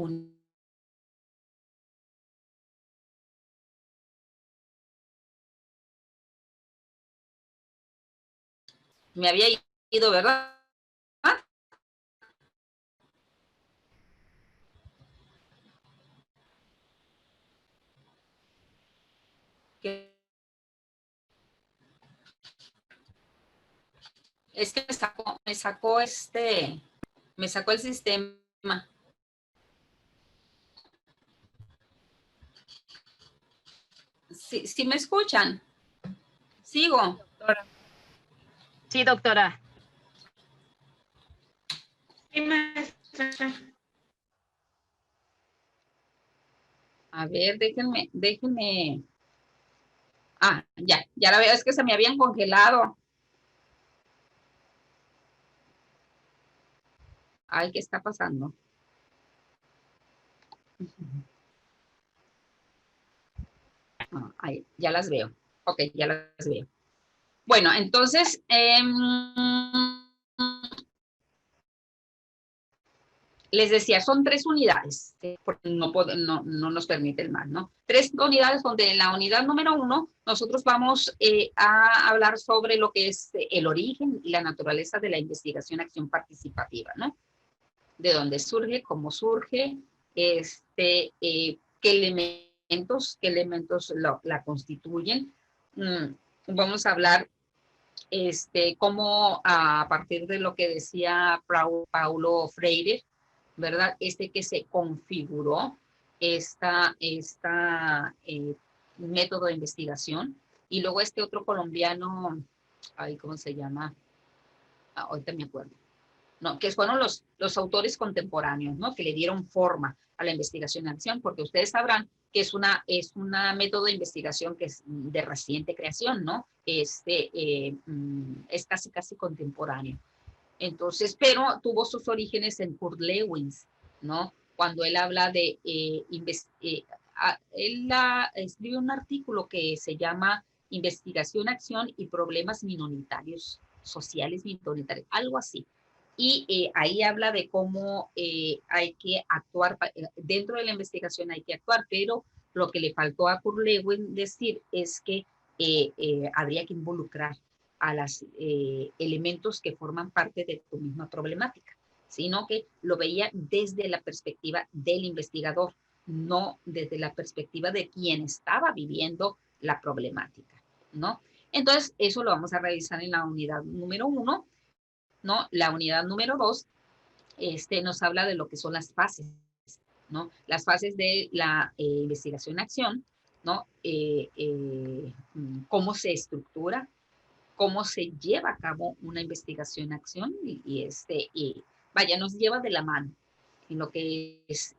Me había ido, ¿verdad? Es que me sacó el sistema. ¿Sí me escuchan? ¿Sigo? Doctora. Sí, doctora. A ver, déjenme. Ah, ya la veo, es que se me habían congelado. Ay, ¿qué está pasando? Ahí, ya las veo. Ok, ya las veo. Bueno, entonces, les decía, son 3 unidades, porque no nos permite el más, ¿no? 3 unidades donde en la unidad número 1 nosotros vamos a hablar sobre lo que es el origen y la naturaleza de la investigación-acción participativa, ¿no? De dónde surge, cómo surge, qué elementos la constituyen. Vamos a hablar cómo a partir de lo que decía Paulo Freire, ¿verdad? Que se configuró esta método de investigación. Y luego otro colombiano, ay, ¿cómo se llama? Ahorita me acuerdo. No, que fueron los autores contemporáneos, ¿no? Que le dieron forma a la investigación en acción, porque ustedes sabrán que es una método de investigación que es de reciente creación, ¿no? Es casi contemporáneo. Entonces, pero tuvo sus orígenes en Kurt Lewin, ¿no? Cuando él habla de, él escribe un artículo que se llama Investigación, Acción y Problemas Minoritarios, Sociales Minoritarios, algo así. Y ahí habla de cómo hay que actuar, dentro de la investigación hay que actuar, pero lo que le faltó a Kurt Lewin decir es que habría que involucrar a los elementos que forman parte de tu misma problemática, sino que lo veía desde la perspectiva del investigador, no desde la perspectiva de quien estaba viviendo la problemática, ¿no? Entonces, eso lo vamos a revisar en la unidad número 1, ¿no? La unidad número 2 nos habla de lo que son las fases, ¿no? Las fases de la investigación-acción, ¿no? Cómo se estructura, cómo se lleva a cabo una investigación-acción y vaya, nos lleva de la mano en lo que es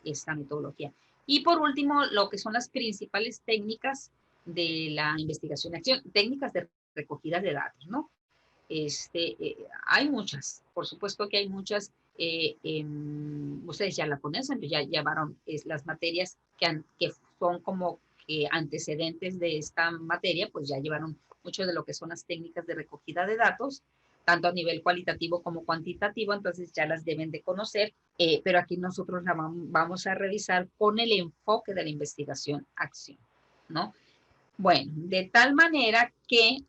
esta metodología. Y por último, lo que son las principales técnicas de la investigación-acción, técnicas de recogida de datos, ¿no? Hay muchas, por supuesto que hay muchas, ustedes ya la conocen, ya llevaron las materias que son como que antecedentes de esta materia, pues ya llevaron mucho de lo que son las técnicas de recogida de datos, tanto a nivel cualitativo como cuantitativo, entonces ya las deben de conocer, pero aquí nosotros la vamos a revisar con el enfoque de la investigación-acción, ¿no? Bueno, de tal manera que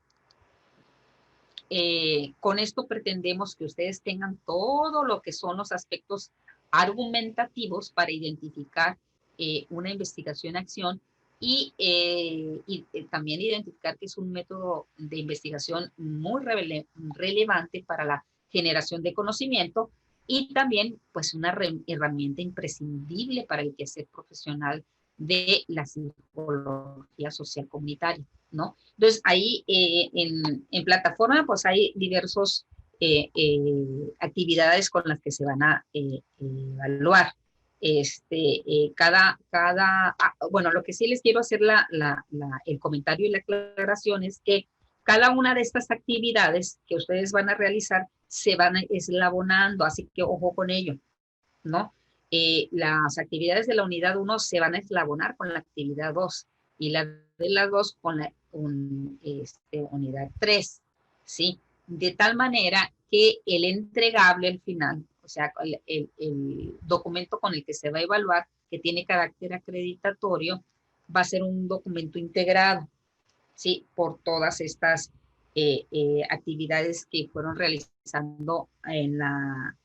con esto pretendemos que ustedes tengan todo lo que son los aspectos argumentativos para identificar una investigación-acción y también identificar que es un método de investigación muy relevante para la generación de conocimiento y también pues una herramienta imprescindible para el quehacer profesional de la psicología social comunitaria, ¿no? Entonces, ahí en plataforma, pues hay diversas actividades con las que se van a evaluar. Bueno, lo que sí les quiero hacer el comentario y la aclaración es que cada una de estas actividades que ustedes van a realizar se van eslabonando, así que ojo con ello, ¿no? Las actividades de la unidad 1 se van a eslabonar con la actividad 2 y la de las 2 con la unidad 3, ¿sí? De tal manera que el entregable al final, o sea, el documento con el que se va a evaluar, que tiene carácter acreditatorio, va a ser un documento integrado, ¿sí? Por todas estas actividades que fueron realizando en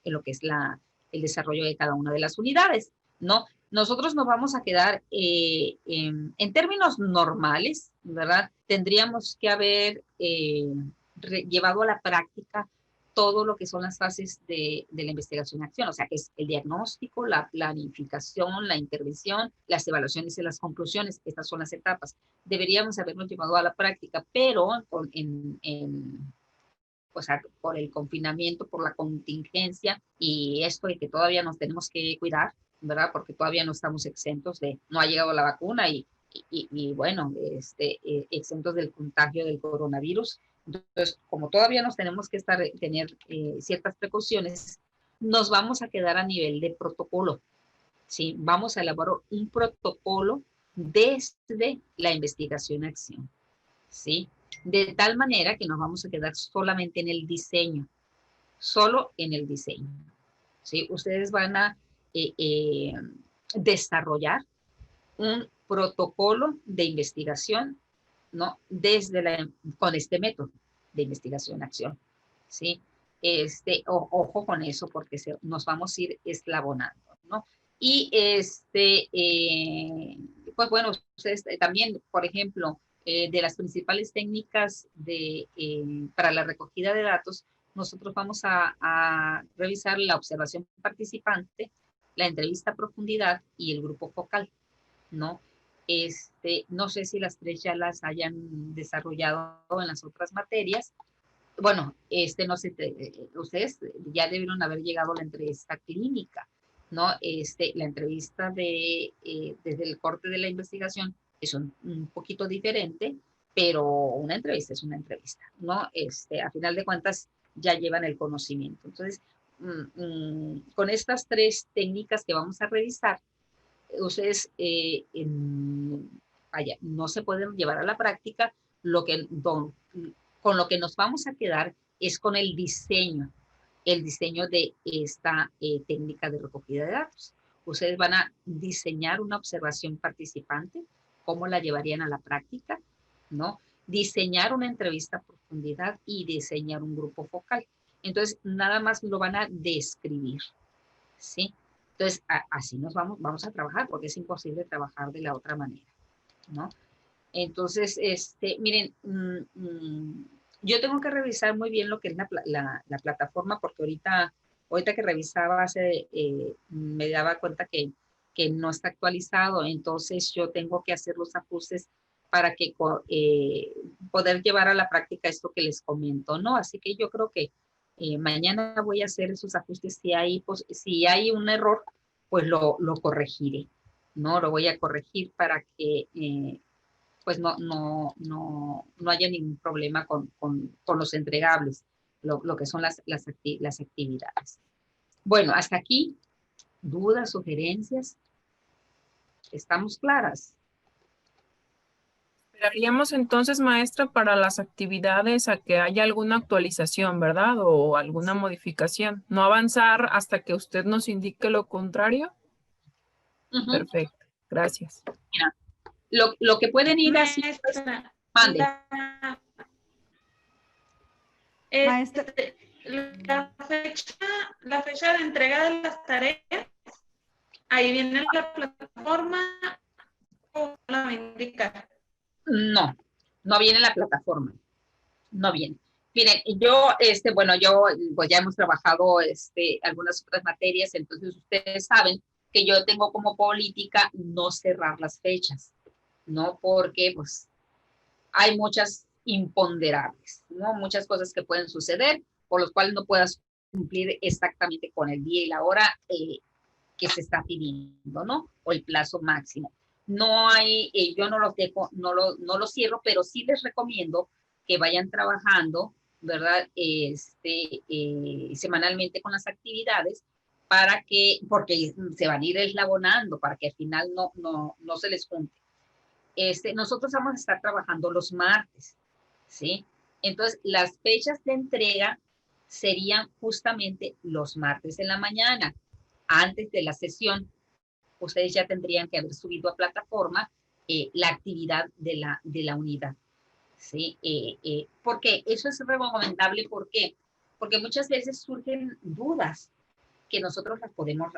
lo que es el desarrollo de cada una de las unidades, ¿no? Nosotros nos vamos a quedar en términos normales, ¿verdad? Tendríamos que haber llevado a la práctica todo lo que son las fases de la investigación-acción, o sea, que es el diagnóstico, la planificación, la intervención, las evaluaciones y las conclusiones. Estas son las etapas. Deberíamos habernos llevado a la práctica, pero por el confinamiento, por la contingencia y esto de que todavía nos tenemos que cuidar, ¿verdad? Porque todavía no estamos exentos no ha llegado la vacuna y bueno, exentos del contagio del coronavirus. Entonces, como todavía nos tenemos que tener ciertas precauciones, nos vamos a quedar a nivel de protocolo, ¿sí? Vamos a elaborar un protocolo desde la investigación-acción, ¿sí? De tal manera que nos vamos a quedar solamente en el diseño, solo en el diseño, ¿sí? Ustedes van a desarrollar un protocolo de investigación, ¿no? Con este método de investigación-acción, ¿sí? Ojo con eso porque nos vamos a ir eslabonando, ¿no? Y pues bueno, ustedes también, por ejemplo, de las principales técnicas para la recogida de datos, nosotros vamos a revisar la observación participante, la entrevista a profundidad y el grupo focal, ¿no? No sé si las tres ya las hayan desarrollado en las otras materias. Bueno, no sé, ustedes ya debieron haber llegado a la entrevista clínica, ¿no? La entrevista desde el corte de la investigación es un poquito diferente, pero una entrevista es una entrevista, ¿no? A final de cuentas ya llevan el conocimiento. Entonces, con estas tres técnicas que vamos a revisar, ustedes no se pueden llevar a la práctica, con lo que nos vamos a quedar es con el diseño de esta técnica de recogida de datos. Ustedes van a diseñar una observación participante, cómo la llevarían a la práctica, ¿no? Diseñar una entrevista a profundidad y diseñar un grupo focal. Entonces, nada más lo van a describir, ¿sí? Entonces, así vamos a trabajar, porque es imposible trabajar de la otra manera, ¿no? Entonces, miren, yo tengo que revisar muy bien lo que es la plataforma, porque ahorita que revisaba, me daba cuenta que no está actualizado, entonces yo tengo que hacer los ajustes para que poder llevar a la práctica esto que les comento, ¿no? Así que yo creo que mañana voy a hacer esos ajustes. Si hay un error, pues lo corregiré, ¿no? Lo voy a corregir para que pues no haya ningún problema con los entregables, lo que son las actividades. Bueno, hasta aquí, dudas, sugerencias, ¿estamos claras? Esperaríamos entonces, maestra, para las actividades a que haya alguna actualización, ¿verdad? O alguna modificación. No avanzar hasta que usted nos indique lo contrario. Perfecto, gracias. Mira, lo que pueden ir así, pues, mande. La fecha de entrega de las tareas, ahí viene la plataforma o la va a indicar. No viene la plataforma, no viene. Miren, yo pues ya hemos trabajado algunas otras materias, entonces ustedes saben que yo tengo como política no cerrar las fechas, ¿no? Porque pues hay muchas imponderables, ¿no? Muchas cosas que pueden suceder, por los cuales no puedas cumplir exactamente con el día y la hora que se está pidiendo, ¿no? O el plazo máximo. No hay, yo no los dejo, no los cierro, pero sí les recomiendo que vayan trabajando, ¿verdad? Semanalmente con las actividades para que, porque se van a ir eslabonando para que al final no se les junte. Nosotros vamos a estar trabajando los martes, ¿sí? Entonces, las fechas de entrega serían justamente los martes en la mañana, antes de la sesión. Ustedes ya tendrían que haber subido a plataforma la actividad de la unidad, ¿sí? Porque eso es recomendable, ¿por qué? Porque muchas veces surgen dudas que nosotros las podemos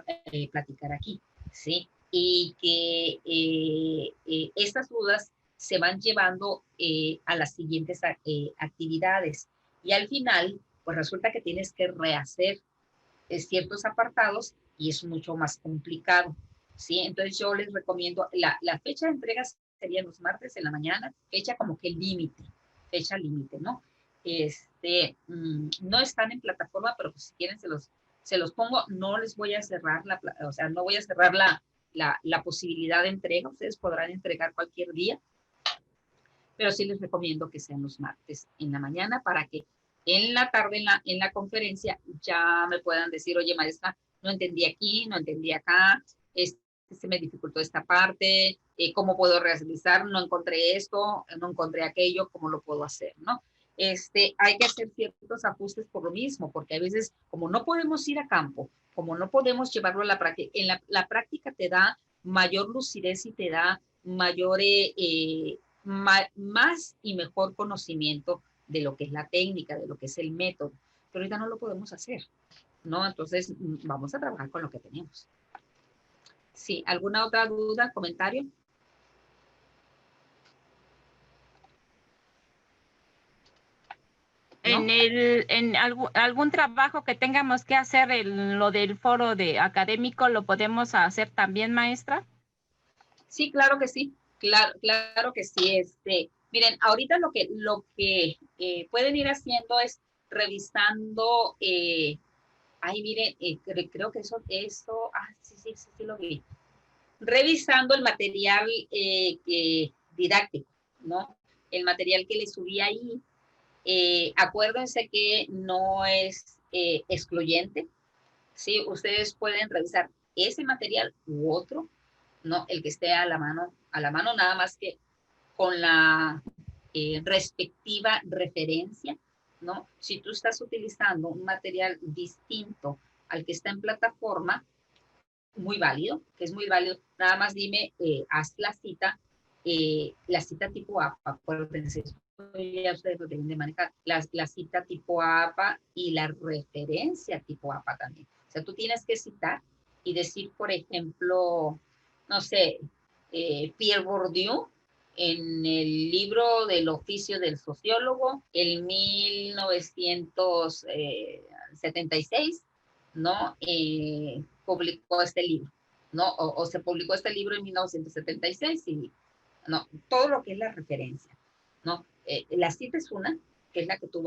platicar aquí, ¿sí? Y que estas dudas se van llevando a las siguientes actividades. Y al final, pues resulta que tienes que rehacer ciertos apartados y es mucho más complicado, ¿sí? Entonces yo les recomiendo, la fecha de entrega sería los martes en la mañana, fecha como que límite, fecha límite, ¿no? No están en plataforma, pero pues si quieren se los pongo. No les voy a cerrar o sea, no voy a cerrar la posibilidad de entrega. Ustedes podrán entregar cualquier día, pero sí les recomiendo que sean los martes en la mañana para que en la tarde, en la conferencia, ya me puedan decir, oye, maestra, no entendí aquí, no entendí acá, se me dificultó esta parte, ¿cómo puedo realizar? No encontré esto, no encontré aquello, ¿cómo lo puedo hacer? ¿No? Hay que hacer ciertos ajustes por lo mismo, porque a veces, como no podemos ir a campo, como no podemos llevarlo a la práctica, la práctica te da mayor lucidez y te da mayor, más y mejor conocimiento de lo que es la técnica, de lo que es el método, pero ahorita no lo podemos hacer, ¿no? Entonces, vamos a trabajar con lo que tenemos. Sí, ¿alguna otra duda, comentario? ¿No? En algún trabajo que tengamos que hacer, lo del foro académico, ¿lo podemos hacer también, maestra? Sí, claro que sí, claro que sí. Miren, ahorita lo que pueden ir haciendo es revisando, miren, creo que eso, sí lo vi. Revisando el material didáctico, ¿no? El material que les subí ahí. Acuérdense que no es excluyente, ¿sí? Ustedes pueden revisar ese material u otro, ¿no? El que esté a la mano, nada más que con la respectiva referencia, ¿no? Si tú estás utilizando un material distinto al que está en plataforma, muy válido, que es muy válido, nada más dime, haz la cita tipo APA, acuérdense, ya ustedes lo deben de manejar, la cita tipo APA y la referencia tipo APA también. O sea, tú tienes que citar y decir, por ejemplo, no sé, Pierre Bourdieu, en el libro del oficio del sociólogo, el 1976, ¿no? Publicó este libro, ¿no? O se publicó este libro en 1976 y, ¿no? Todo lo que es la referencia, ¿no? La cita es una, que es la que tú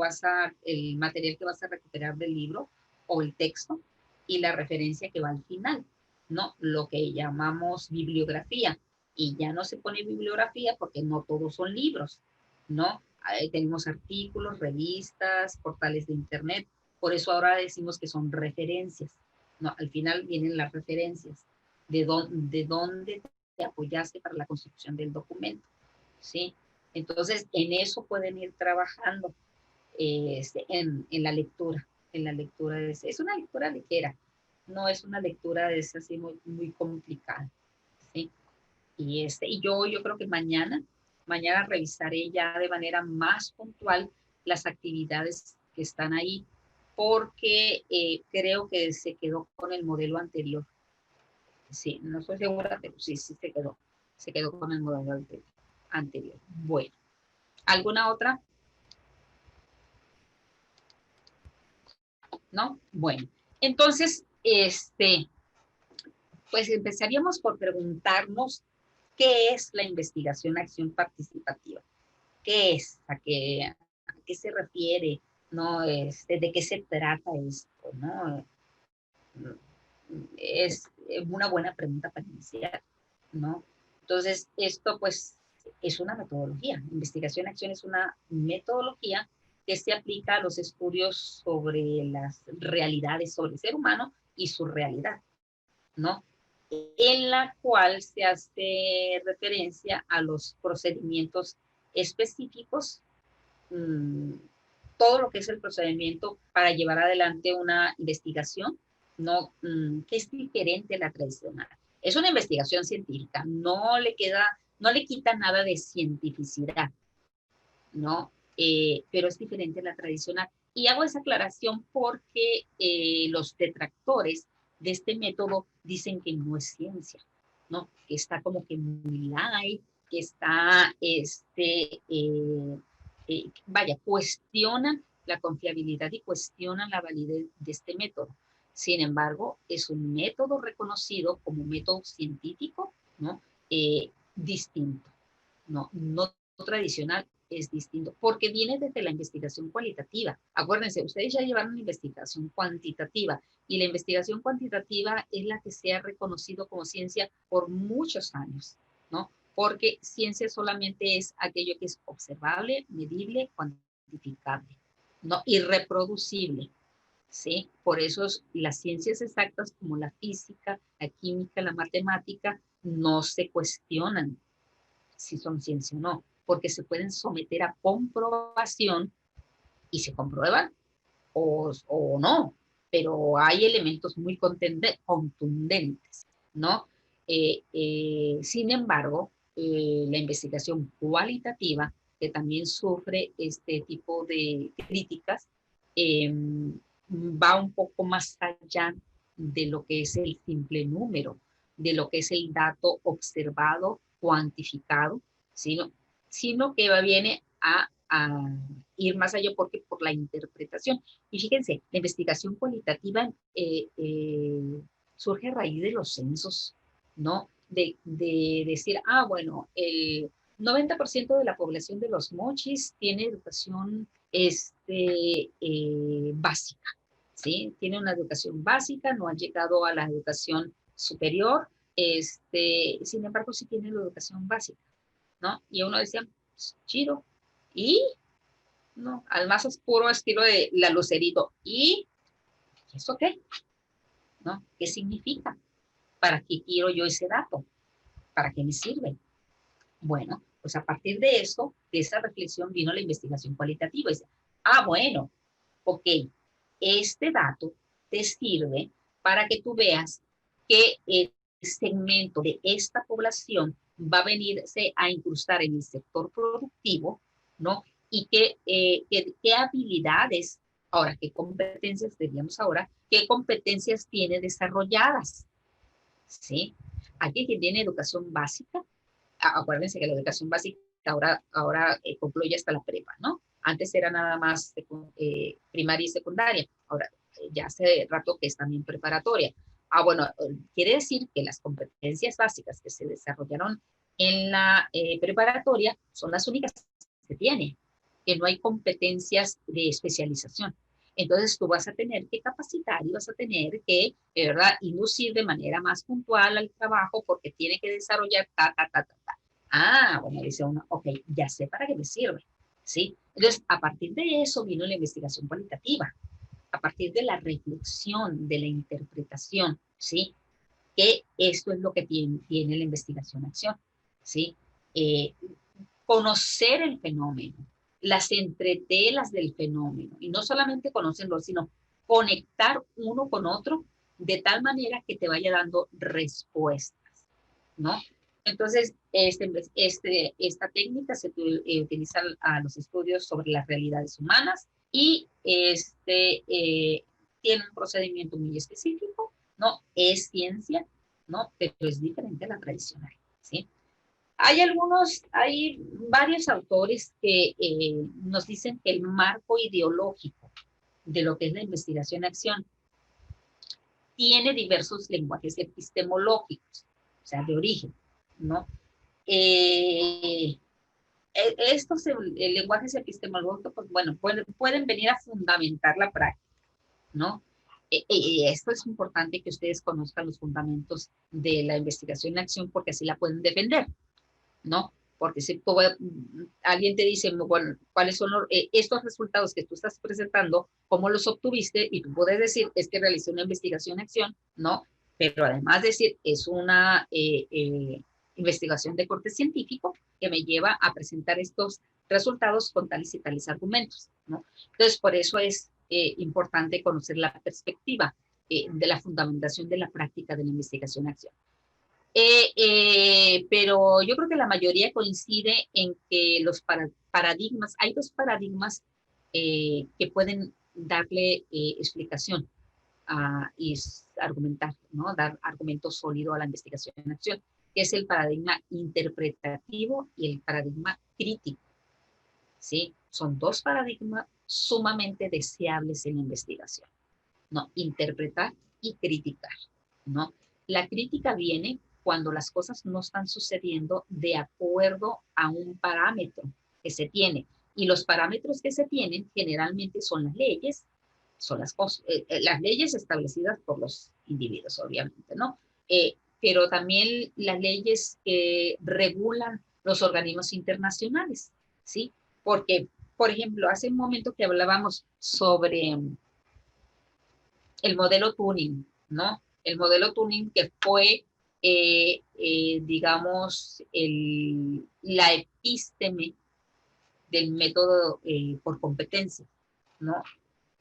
el material que vas a recuperar del libro o el texto, y la referencia que va al final, ¿no? Lo que llamamos bibliografía. Y ya no se pone bibliografía porque no todos son libros, ¿no? Tenemos artículos, revistas, portales de internet. Por eso ahora decimos que son referencias, ¿no? Al final vienen las referencias de dónde te apoyaste para la construcción del documento, ¿sí? Entonces, en eso pueden ir trabajando en la lectura. Es una lectura ligera, no es una lectura así muy, muy complicada, ¿sí? Y yo creo que mañana revisaré ya de manera más puntual las actividades que están ahí, porque creo que se quedó con el modelo anterior. Sí, no estoy segura, pero sí se quedó con el modelo anterior. Bueno, ¿alguna otra? ¿No? Bueno, entonces, pues empezaríamos por preguntarnos qué es la investigación acción participativa. ¿Qué es? ¿A qué se refiere? ¿No? ¿De qué se trata esto? ¿No? Es una buena pregunta para iniciar, ¿no? Entonces, esto pues es una metodología. Investigación acción es una metodología que se aplica a los estudios sobre las realidades sobre el ser humano y su realidad, ¿no? En la cual se hace referencia a los procedimientos específicos, todo lo que es el procedimiento para llevar adelante una investigación, ¿no? Que es diferente a la tradicional. Es una investigación científica, no le quita nada de cientificidad, ¿no? Pero es diferente a la tradicional. Y hago esa aclaración porque los detractores de este método dicen que no es ciencia, ¿no? Que está como que muy light, que está, vaya, cuestionan la confiabilidad y cuestionan la validez de este método. Sin embargo, es un método reconocido como método científico, ¿no? Distinto, no tradicional, es distinto, porque viene desde la investigación cualitativa. Acuérdense, ustedes ya llevaron una investigación cuantitativa, y la investigación cuantitativa es la que se ha reconocido como ciencia por muchos años, ¿no? Porque ciencia solamente es aquello que es observable, medible, cuantificable, ¿no? Y reproducible, ¿sí? Por eso las ciencias exactas como la física, la química, la matemática, no se cuestionan si son ciencia o no, porque se pueden someter a comprobación y se comprueban o no, pero hay elementos muy contundentes, ¿no? Sin embargo, la investigación cualitativa, que también sufre este tipo de críticas, va un poco más allá de lo que es el simple número, de lo que es el dato observado, cuantificado, sino que viene a ir más allá porque por la interpretación. Y fíjense, la investigación cualitativa surge a raíz de los censos, ¿no? De decir, bueno, el 90% de la población de los Mochis tiene educación básica, ¿sí? Tiene una educación básica, no ha llegado a la educación superior, sin embargo, sí tiene la educación básica, ¿no? Y uno decía, pues, chido, y no, al más oscuro estilo de la Lucerito, ¿y eso qué? ¿No? ¿Qué significa? ¿Para qué quiero yo ese dato? ¿Para qué me sirve? Bueno, pues a partir de eso, de esa reflexión vino la investigación cualitativa. Dice, bueno, ok, este dato te sirve para que tú veas que el segmento de esta población va a venirse a incrustar en el sector productivo, ¿no? Y qué habilidades, ahora, qué competencias, diríamos ahora, qué competencias tiene desarrolladas, ¿sí? Aquí quien tiene educación básica, acuérdense que la educación básica ahora concluye hasta la prepa, ¿no? Antes era nada más primaria y secundaria, ahora ya hace rato que es también preparatoria. Bueno, quiere decir que las competencias básicas que se desarrollaron en la preparatoria son las únicas que se tiene, que no hay competencias de especialización. Entonces tú vas a tener que capacitar y vas a tener que, ¿verdad?, inducir de manera más puntual al trabajo porque tiene que desarrollar bueno, dice uno, ok, ya sé para qué me sirve, ¿sí? Entonces, a partir de eso vino la investigación cualitativa, a partir de la reflexión, de la interpretación, ¿sí? Que esto es lo que tiene la investigación-acción, ¿sí? Conocer el fenómeno, las entretelas del fenómeno, y no solamente conocerlo, sino conectar uno con otro de tal manera que te vaya dando respuestas, ¿no? Entonces, esta técnica se utiliza a los estudios sobre las realidades humanas y tiene un procedimiento muy específico, ¿no? Es ciencia, ¿no? Pero es diferente a la tradicional, ¿sí? Hay varios autores que nos dicen que el marco ideológico de lo que es la investigación-acción tiene diversos lenguajes epistemológicos, o sea, de origen, ¿no? Estos lenguajes epistemológicos, pues, bueno, pueden venir a fundamentar la práctica, ¿no? Esto es importante que ustedes conozcan los fundamentos de la investigación en acción porque así la pueden defender, ¿no? Porque si alguien te dice, bueno, ¿cuáles son estos resultados que tú estás presentando? ¿Cómo los obtuviste? Y tú puedes decir, es que realicé una investigación-acción, ¿no? Pero además decir, es una investigación de corte científico que me lleva a presentar estos resultados con tales y tales argumentos, ¿no? Entonces, por eso es importante conocer la perspectiva de la fundamentación de la práctica de la investigación-acción. Pero yo creo que la mayoría coincide en que los paradigmas, hay dos paradigmas que pueden darle explicación y argumentar, ¿no? Dar argumento sólido a la investigación en acción, que es el paradigma interpretativo y el paradigma crítico, ¿sí? Son dos paradigmas sumamente deseables en la investigación, ¿no? Interpretar y criticar, ¿no? La crítica viene cuando las cosas no están sucediendo de acuerdo a un parámetro que se tiene. Y los parámetros que se tienen generalmente son las leyes, son las leyes establecidas por los individuos, obviamente, ¿no? Pero también las leyes que regulan los organismos internacionales, ¿sí? Porque, por ejemplo, hace un momento que hablábamos sobre el modelo Turing, ¿no? El modelo Turing que fue, digamos, la epísteme del método por competencia, ¿no?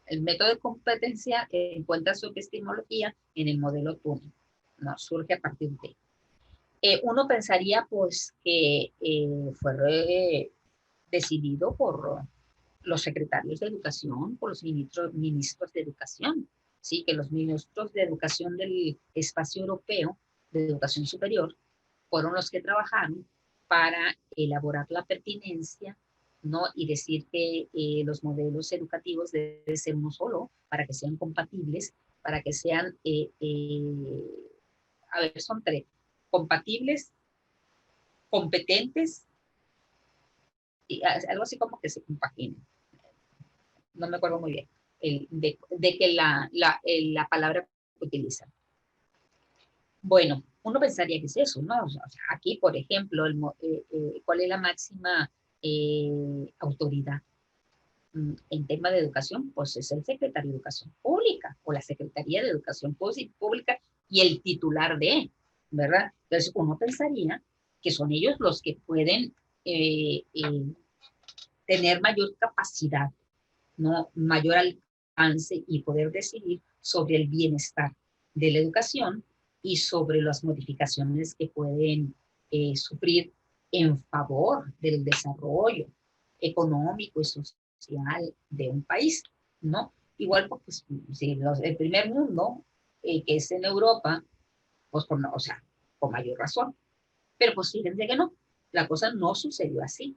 El método de competencia encuentra su epistemología en el modelo Turing, ¿no? Surge a partir de uno pensaría, pues, que fue decidido por los secretarios de educación, por los ministros de educación, ¿sí? Que los ministros de educación del espacio europeo de educación superior fueron los que trabajaron para elaborar la pertinencia, ¿no? Y decir que los modelos educativos deben ser uno solo para que sean compatibles, para que sean, a ver, son tres, compatibles, competentes, y algo así como que se compaginen. No me acuerdo muy bien de que la palabra que utilizan. Bueno, uno pensaría que es eso, ¿no? O sea, aquí, por ejemplo, ¿cuál es la máxima autoridad en tema de educación? Pues es el secretario de Educación Pública o la Secretaría de Educación Pública y el titular de, ¿verdad? Entonces uno pensaría que son ellos los que pueden tener mayor capacidad, ¿no? Mayor alcance y poder decidir sobre el bienestar de la educación y sobre las modificaciones que pueden sufrir en favor del desarrollo económico y social de un país, ¿no? Igual, pues, si el primer mundo, que es en Europa, pues, o sea, con mayor razón. Pero pues fíjense que no, la cosa no sucedió así,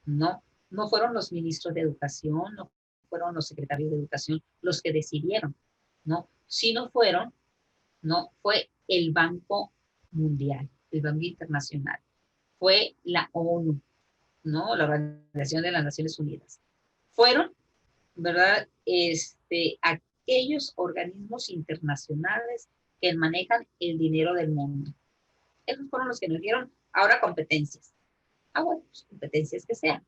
¿no? No fueron los ministros de educación, no fueron los secretarios de educación los que decidieron, ¿no? Sino fueron, ¿no? Fue el Banco Mundial, el Banco Internacional, fue la ONU, ¿no? La Organización de las Naciones Unidas. Fueron, ¿verdad? Aquellos organismos internacionales que manejan el dinero del mundo. Esos fueron los que nos dieron ahora competencias. Bueno, pues competencias que sean,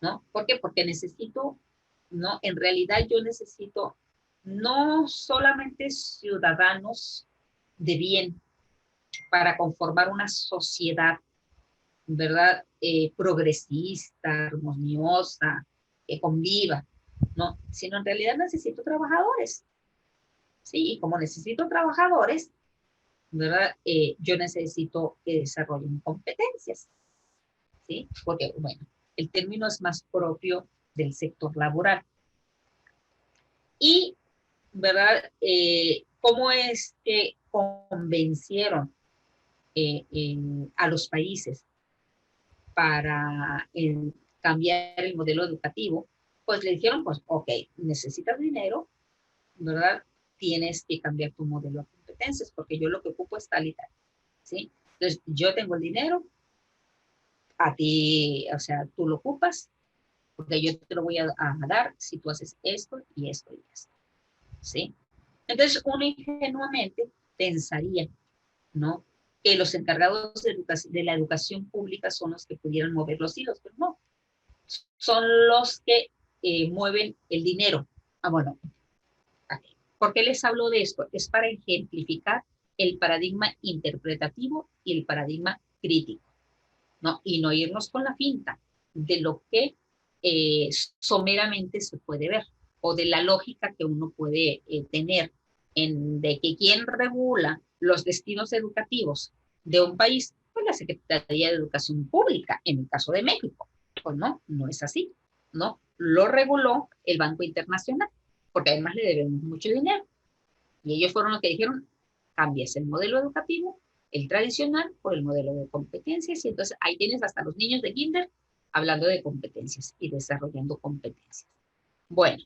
¿no? ¿Por qué? Porque necesito, ¿no? En realidad yo necesito no solamente ciudadanos de bien para conformar una sociedad, ¿verdad? Progresista, armoniosa, que conviva, ¿no? Sino en realidad necesito trabajadores, ¿sí? Y como necesito trabajadores, ¿verdad? Yo necesito que desarrollen competencias, ¿sí? Porque, bueno, el término es más propio del sector laboral. Y, ¿verdad? ¿Cómo es que convencieron a los países para cambiar el modelo educativo? Pues le dijeron, pues, ok, necesitas dinero, ¿verdad? Tienes que cambiar tu modelo de competencias, porque yo lo que ocupo es tal y tal, ¿sí? Entonces, yo tengo el dinero, a ti, o sea, tú lo ocupas, porque yo te lo voy a dar si tú haces esto y esto y esto, ¿sí? Entonces, uno ingenuamente pensaría, ¿no? que los encargados de la educación pública son los que pudieran mover los hilos, pero no, son los que mueven el dinero. Bueno, ¿por qué les hablo de esto? Es para ejemplificar el paradigma interpretativo y el paradigma crítico, ¿no? Y no irnos con la finta de lo que someramente se puede ver, o de la lógica que uno puede tener, de que quien regula los destinos educativos de un país, pues la Secretaría de Educación Pública, en el caso de México. Pues no, no es así, ¿no? Lo reguló el Banco Internacional, porque además le debemos mucho dinero. Y ellos fueron los que dijeron, cambies el modelo educativo, el tradicional, por el modelo de competencias, y entonces ahí tienes hasta los niños de kinder hablando de competencias y desarrollando competencias. Bueno,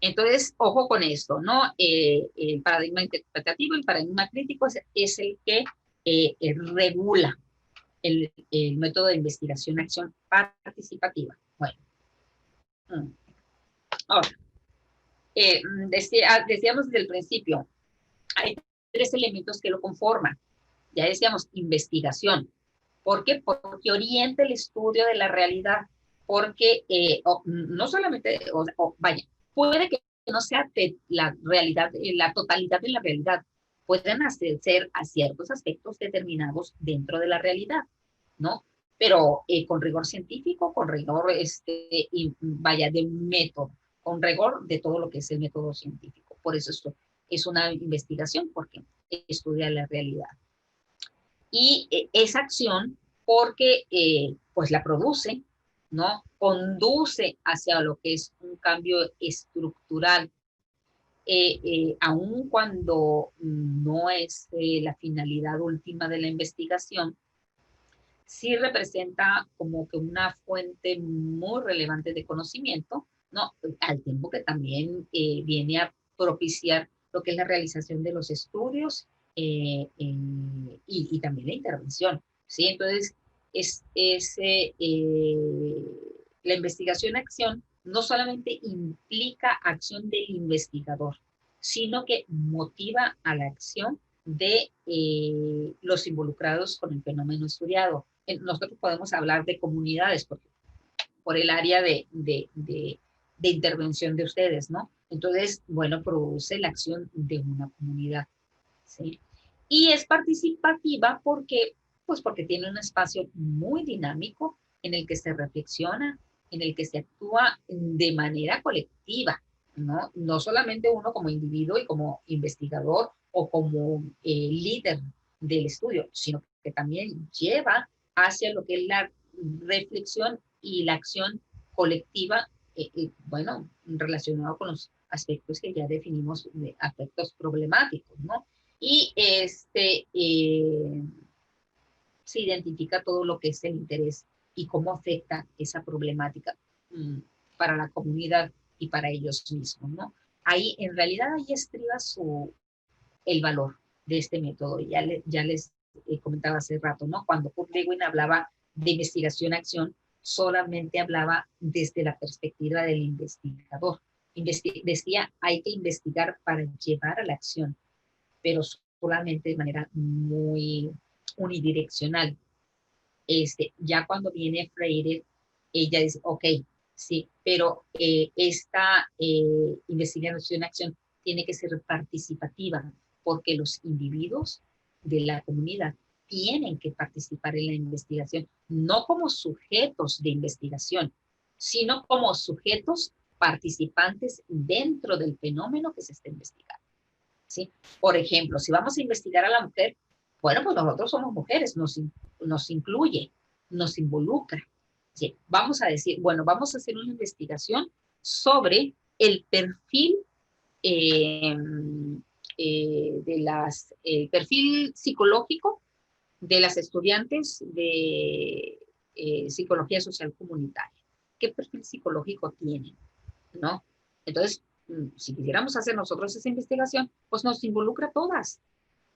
entonces, ojo con esto, ¿no? El paradigma interpretativo, el paradigma crítico es el que regula el método de investigación-acción participativa. Bueno, ahora, decíamos desde el principio, hay 3 elementos que lo conforman. Ya decíamos, investigación. ¿Por qué? Porque orienta el estudio de la realidad. Porque no solamente, vaya, puede que no sea la realidad, la totalidad de la realidad. Pueden ser a ciertos aspectos determinados dentro de la realidad, ¿no? Pero con rigor científico, con rigor, vaya, de un método, con rigor de todo lo que es el método científico. Por eso esto es una investigación, porque estudia la realidad. Y esa acción, porque pues la produce, ¿no? Conduce hacia lo que es un cambio estructural, aun cuando no es la finalidad última de la investigación, sí representa como que una fuente muy relevante de conocimiento, ¿no? Al tiempo que también viene a propiciar lo que es la realización de los estudios y también la intervención, ¿sí? Entonces, la investigación-acción no solamente implica acción del investigador, sino que motiva a la acción de los involucrados con el fenómeno estudiado. Nosotros podemos hablar de comunidades por el área de intervención de ustedes, ¿no? Entonces, bueno, produce la acción de una comunidad, ¿sí? Y es participativa porque tiene un espacio muy dinámico en el que se reflexiona, en el que se actúa de manera colectiva, ¿no? No solamente uno como individuo y como investigador o como líder del estudio, sino que también lleva hacia lo que es la reflexión y la acción colectiva, bueno, relacionado con los aspectos que ya definimos, de aspectos problemáticos, ¿no? Y se identifica todo lo que es el interés y cómo afecta esa problemática para la comunidad y para ellos mismos, ¿no? Ahí, en realidad, ahí estriba el valor de este método. Ya les comentaba hace rato, ¿no? Cuando Kurt Lewin hablaba de investigación-acción, solamente hablaba desde la perspectiva del investigador. Decía, hay que investigar para llevar a la acción, pero solamente de manera muy unidireccional. Ya cuando viene Freire, ella dice, ok, sí, pero esta investigación-acción tiene que ser participativa, porque los individuos de la comunidad tienen que participar en la investigación, no como sujetos de investigación, sino como sujetos participantes dentro del fenómeno que se está investigando, ¿sí? Por ejemplo, si vamos a investigar a la mujer, bueno, pues nosotros somos mujeres, nos incluye, nos involucra, ¿sí? Vamos a decir, bueno, vamos a hacer una investigación sobre el perfil perfil psicológico de las estudiantes de psicología social comunitaria. ¿Qué perfil psicológico tienen? ¿No? Entonces, si quisiéramos hacer nosotros esa investigación, pues nos involucra a todas.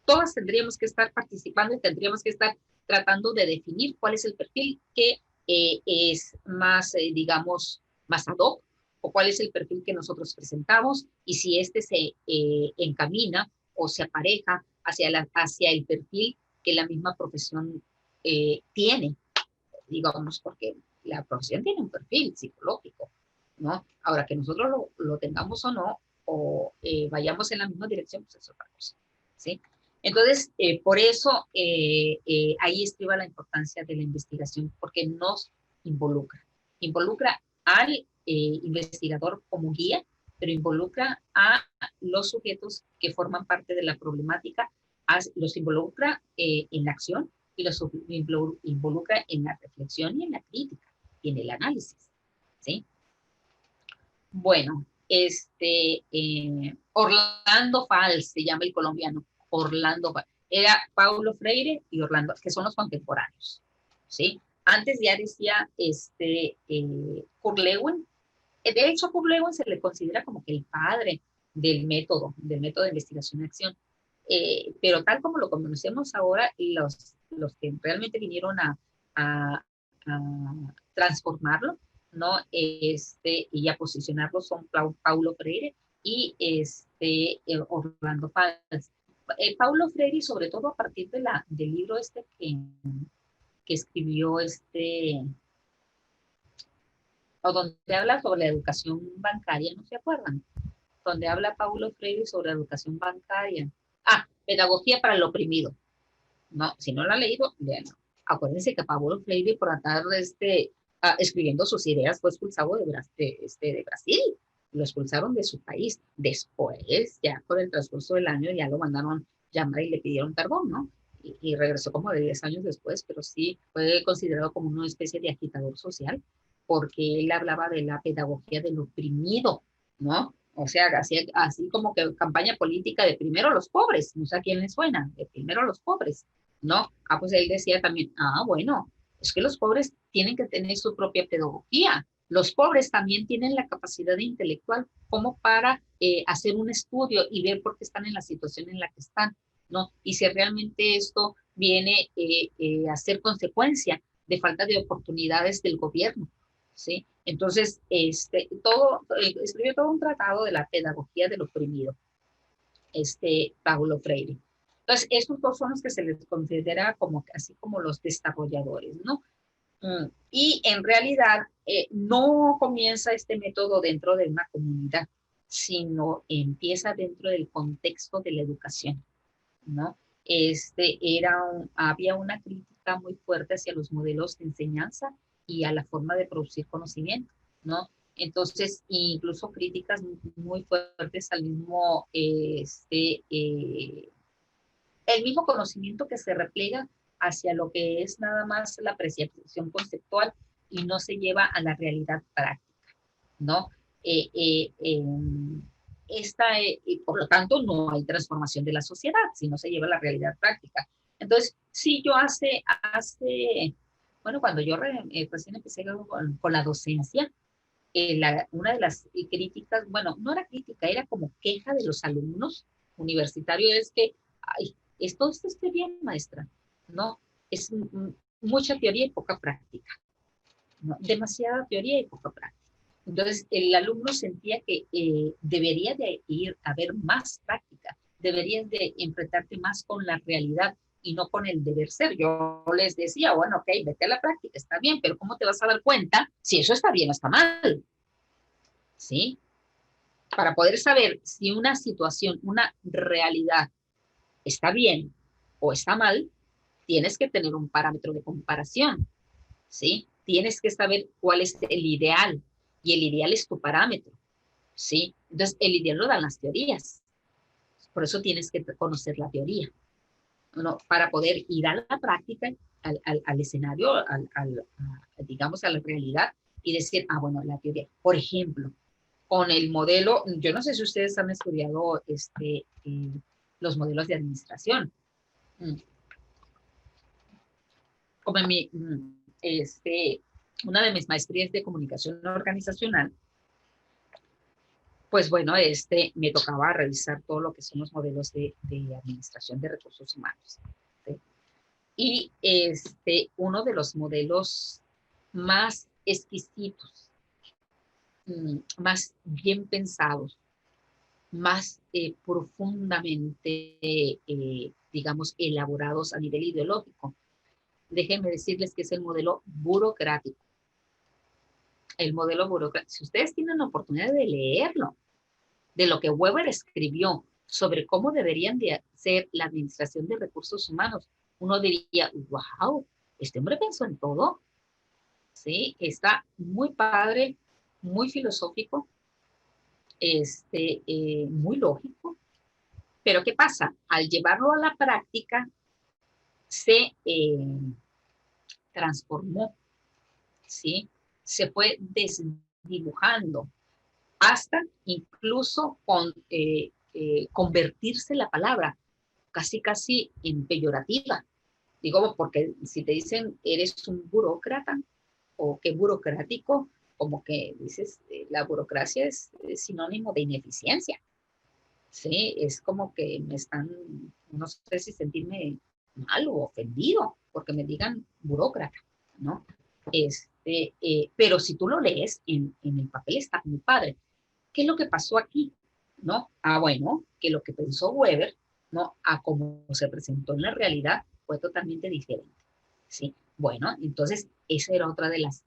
Todas tendríamos que estar participando y tendríamos que estar tratando de definir cuál es el perfil que es más, digamos, más ad hoc, o cuál es el perfil que nosotros presentamos, y si se encamina o se apareja hacia el perfil que la misma profesión tiene, digamos, porque la profesión tiene un perfil psicológico, ¿no? Ahora, que nosotros lo tengamos o no, o vayamos en la misma dirección, pues es otra cosa, ¿sí? Entonces, por eso ahí estriba la importancia de la investigación, porque nos involucra al investigador como guía, pero involucra a los sujetos que forman parte de la problemática, los involucra en la acción y los involucra en la reflexión y en la crítica y en el análisis, ¿sí? Bueno, Orlando Valls se llama el colombiano, Orlando Valls. Era Paulo Freire y Orlando, que son los contemporáneos, ¿sí? Antes ya decía Kurt Lewin. De hecho, a Kurt Lewin se le considera como que el padre del método de investigación y acción. Pero tal como lo conocemos ahora, los que realmente vinieron a transformarlo, ¿no? Y a posicionarlo son Paulo Freire y Orlando Valls. Paulo Freire, sobre todo a partir del libro que escribió o donde habla sobre la educación bancaria, ¿no se acuerdan? Donde habla Paulo Freire sobre la educación bancaria. Pedagogía para el oprimido. No, si no la ha leído, léanlo. Acuérdense que Paulo Freire, por andar escribiendo sus ideas, fue expulsado de Brasil. Lo expulsaron de su país. Después, ya por el transcurso del año, ya lo mandaron llamar y le pidieron perdón, ¿no? Y regresó como de 10 años después, pero sí fue considerado como una especie de agitador social, porque él hablaba de la pedagogía del oprimido, ¿no? O sea, así como que campaña política de primero los pobres, no sé a quién les suena, de primero los pobres, ¿no? Pues él decía también, bueno, es que los pobres tienen que tener su propia pedagogía. Los pobres también tienen la capacidad intelectual como para hacer un estudio y ver por qué están en la situación en la que están, ¿no? Y si realmente esto viene a ser consecuencia de falta de oportunidades del gobierno, ¿sí? Entonces, escribió todo un tratado de la pedagogía del oprimido, Paulo Freire. Entonces, estos dos son los que se les considera como, así como los desarrolladores, ¿no? Y en realidad no comienza este método dentro de una comunidad, sino empieza dentro del contexto de la educación, ¿no? Había una crítica muy fuerte hacia los modelos de enseñanza y a la forma de producir conocimiento, ¿no? Entonces, incluso críticas muy fuertes al mismo, el mismo conocimiento que se replega hacia lo que es nada más la apreciación conceptual y no se lleva a la realidad práctica, ¿no? Por lo tanto, no hay transformación de la sociedad si no se lleva a la realidad práctica. Entonces, sí, yo bueno, cuando yo recién empecé con la docencia, una de las críticas, bueno, no era crítica, era como queja de los alumnos universitarios, es que, esto esté bien, maestra, ¿no? Es mucha teoría y poca práctica, ¿no? Demasiada teoría y poca práctica. Entonces, el alumno sentía que debería de haber más práctica, deberías de enfrentarte más con la realidad y no con el deber ser. Yo les decía, bueno, ok, vete a la práctica, está bien, pero ¿cómo te vas a dar cuenta si eso está bien o está mal? ¿Sí? Para poder saber si una situación, una realidad está bien o está mal, tienes que tener un parámetro de comparación, ¿sí? Tienes que saber cuál es el ideal, y el ideal es tu parámetro, ¿sí? Entonces, el ideal lo dan las teorías. Por eso tienes que conocer la teoría, ¿no? Para poder ir a la práctica, al escenario, digamos, a la realidad, y decir, bueno, la teoría. Por ejemplo, con el modelo, yo no sé si ustedes han estudiado los modelos de administración. Como una de mis maestrías de comunicación organizacional, pues bueno, me tocaba revisar todo lo que son los modelos de administración de recursos humanos, ¿sí? Y uno de los modelos más exquisitos, más bien pensados, más profundamente, digamos, elaborados a nivel ideológico. Déjenme decirles que es el modelo burocrático. El modelo burocrático. Si ustedes tienen la oportunidad de leerlo, de lo que Weber escribió sobre cómo deberían de ser la administración de recursos humanos, uno diría, wow, este hombre pensó en todo. Sí, está muy padre, muy filosófico, muy lógico. Pero ¿qué pasa? Al llevarlo a la práctica, se transformó, ¿sí? Se fue desdibujando hasta incluso convertirse la palabra casi en peyorativa. Digo, porque si te dicen eres un burócrata o qué burocrático, como que dices, la burocracia es sinónimo de ineficiencia. Sí, es como que me están, no sé si sentirme mal o ofendido porque me digan burócrata, ¿no? Pero si tú lo lees en el papel está muy padre. ¿Qué es lo que pasó aquí? ¿No? Bueno, que lo que pensó Weber, ¿no? A cómo se presentó en la realidad fue totalmente diferente, ¿sí? Bueno, entonces esa era otra de las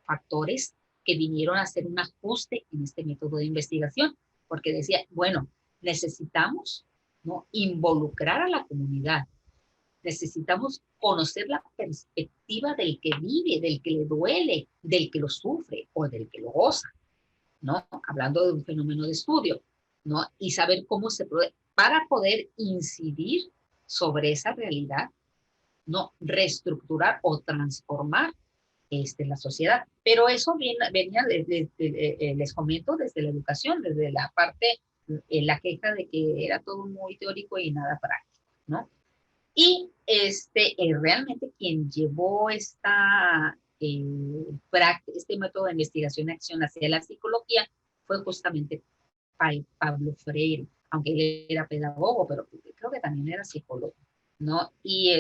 factores que vinieron a hacer un ajuste en este método de investigación, porque decía, bueno, necesitamos, ¿no? Involucrar a la comunidad, necesitamos conocer la perspectiva del que vive, del que le duele, del que lo sufre o del que lo goza, ¿no? Hablando de un fenómeno de estudio, ¿no? Y saber cómo se puede, para poder incidir sobre esa realidad, ¿no? Reestructurar o transformar la sociedad. Pero eso venía les comento, desde la educación, desde la parte, la queja de que era todo muy teórico y nada práctico, ¿no? Y realmente quien llevó este método de investigación y acción hacia la psicología fue justamente Pablo Freire, aunque él era pedagogo, pero creo que también era psicólogo, ¿no? Y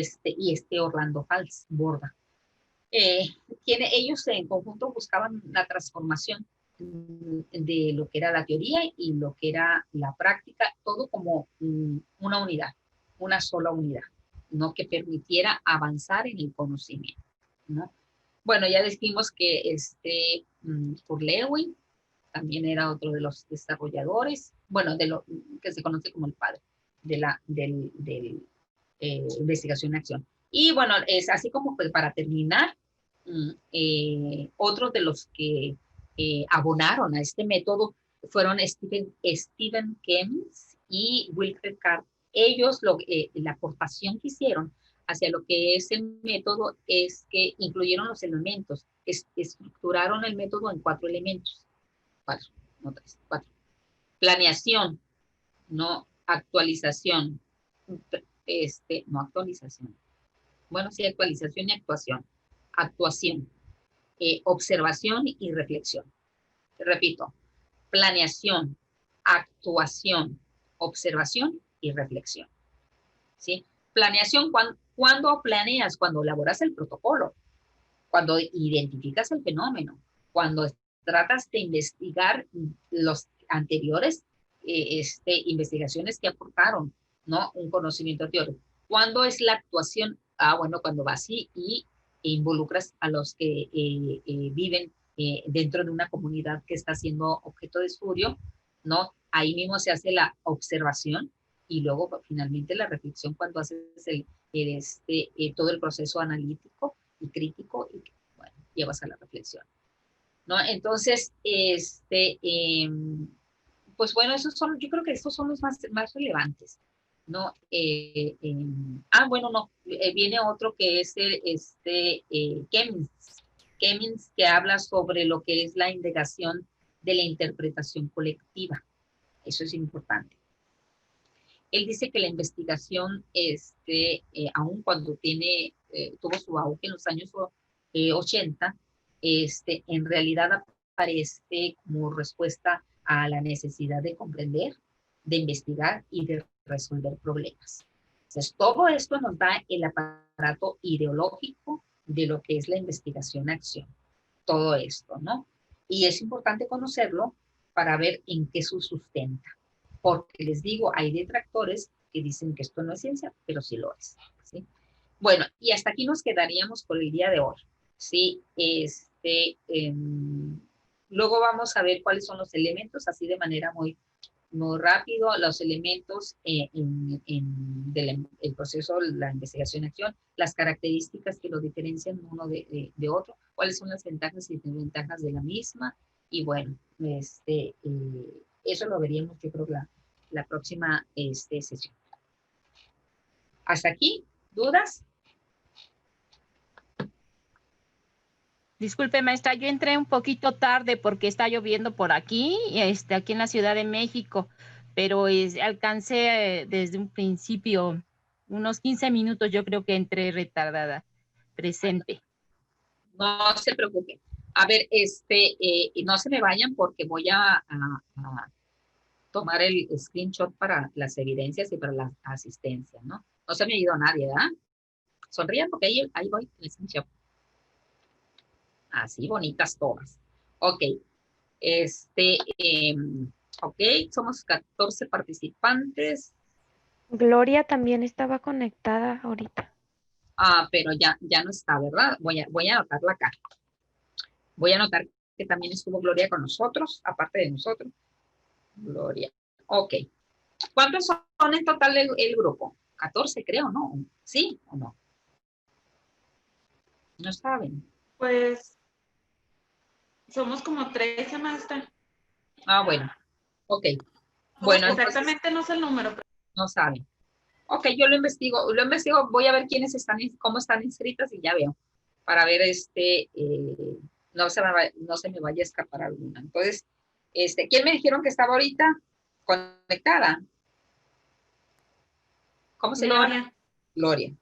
Orlando Fals Borda. Ellos en conjunto buscaban la transformación de lo que era la teoría y lo que era la práctica, todo como una unidad, una sola unidad, ¿no? Que permitiera avanzar en el conocimiento, ¿no? Bueno, ya dijimos que Lewin también era otro de los desarrolladores, bueno, de lo que se conoce como el padre de la investigación y acción. Y bueno, es así como pues, para terminar, otros de los que abonaron a este método fueron Stephen Kemmins y Wilfred Carr. Ellos, la aportación que hicieron hacia lo que es el método es que incluyeron los elementos, estructuraron el método en 4 elementos. 4, no 3, 4. Planeación, no actualización, no actualización. Bueno, sí, actualización y actuación. Actuación, observación y reflexión. Repito, planeación, actuación, observación y reflexión. ¿Sí? Planeación, ¿cuándo planeas? Cuando elaboras el protocolo, cuando identificas el fenómeno, cuando tratas de investigar los anteriores investigaciones que aportaron, ¿no? Un conocimiento teórico. ¿Cuándo es la actuación? Bueno, cuando vas y involucras a los que viven dentro de una comunidad que está siendo objeto de estudio, ¿no? Ahí mismo se hace la observación y luego finalmente la reflexión cuando haces todo el proceso analítico y crítico y bueno, llevas a la reflexión, ¿no? Entonces, pues bueno, yo creo que estos son los más relevantes, ¿no? Bueno, no, viene otro que es Kemmins, que habla sobre lo que es la indagación de la interpretación colectiva. Eso es importante. Él dice que la investigación, aun cuando tuvo su auge en los años 80, en realidad aparece como respuesta a la necesidad de comprender, de investigar y de resolver problemas. Entonces, todo esto nos da el aparato ideológico de lo que es la investigación-acción. Todo esto, ¿no? Y es importante conocerlo para ver en qué se sustenta. Porque les digo, hay detractores que dicen que esto no es ciencia, pero sí lo es, ¿sí? Bueno, y hasta aquí nos quedaríamos por el día de hoy, ¿sí? Luego vamos a ver cuáles son los elementos, así de manera muy rápido, los elementos del proceso, la investigación-acción, las características que lo diferencian uno de otro, cuáles son las ventajas y desventajas de la misma, y bueno, eso lo veríamos, yo creo, la próxima sesión. ¿Hasta aquí? ¿Dudas? Disculpe, maestra, yo entré un poquito tarde porque está lloviendo por aquí, aquí en la Ciudad de México, pero alcancé desde un principio, unos 15 minutos, yo creo que entré retardada, presente. No se preocupe. A ver, no se me vayan porque voy a tomar el screenshot para las evidencias y para la asistencia, ¿no? No se me ha ido nadie, ¿verdad? Sonrían porque ahí voy, el screenshot. Así, bonitas todas. Ok. Ok, somos 14 participantes. Gloria también estaba conectada ahorita. Ah, pero ya no está, ¿verdad? Voy a anotarla acá. Voy a anotar que también estuvo Gloria con nosotros, aparte de nosotros. Gloria. Ok. ¿Cuántos son en total el grupo? 14, creo, ¿no? ¿Sí o no? No saben. Pues somos como 13, maestra. Ah, bueno. Ok. Bueno, exactamente no sé el número. Pero... no saben. Ok, yo lo investigo, voy a ver quiénes están, cómo están inscritas y ya veo, para ver no se me vaya a escapar alguna. Entonces, ¿quién me dijeron que estaba ahorita conectada? ¿Cómo se llama? Gloria.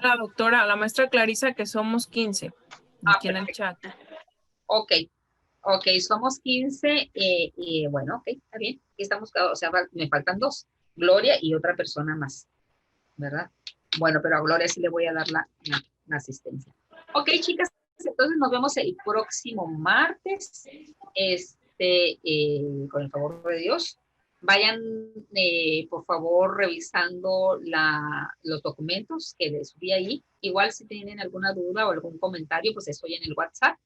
La doctora, la maestra Clarisa, que somos 15, aquí en el chat. Ok, somos 15, bueno, ok, está bien, aquí estamos, o sea, me faltan 2, Gloria y otra persona más, ¿verdad? Bueno, pero a Gloria sí le voy a dar la asistencia. Ok, chicas, entonces nos vemos el próximo martes, con el favor de Dios. Vayan, por favor, revisando los documentos que les subí ahí. Igual si tienen alguna duda o algún comentario, pues estoy en el WhatsApp.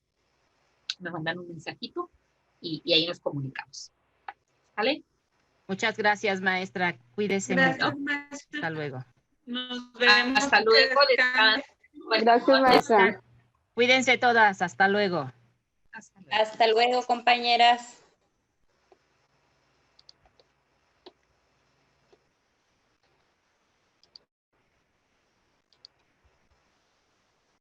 Me mandan un mensajito y ahí nos comunicamos. ¿Vale? Muchas gracias, maestra. Cuídese gracias, mucho. Maestra. Hasta luego. Nos vemos. Hasta luego. Gracias, maestra. Cuídense todas. Hasta luego. Hasta luego. Hasta luego, compañeras.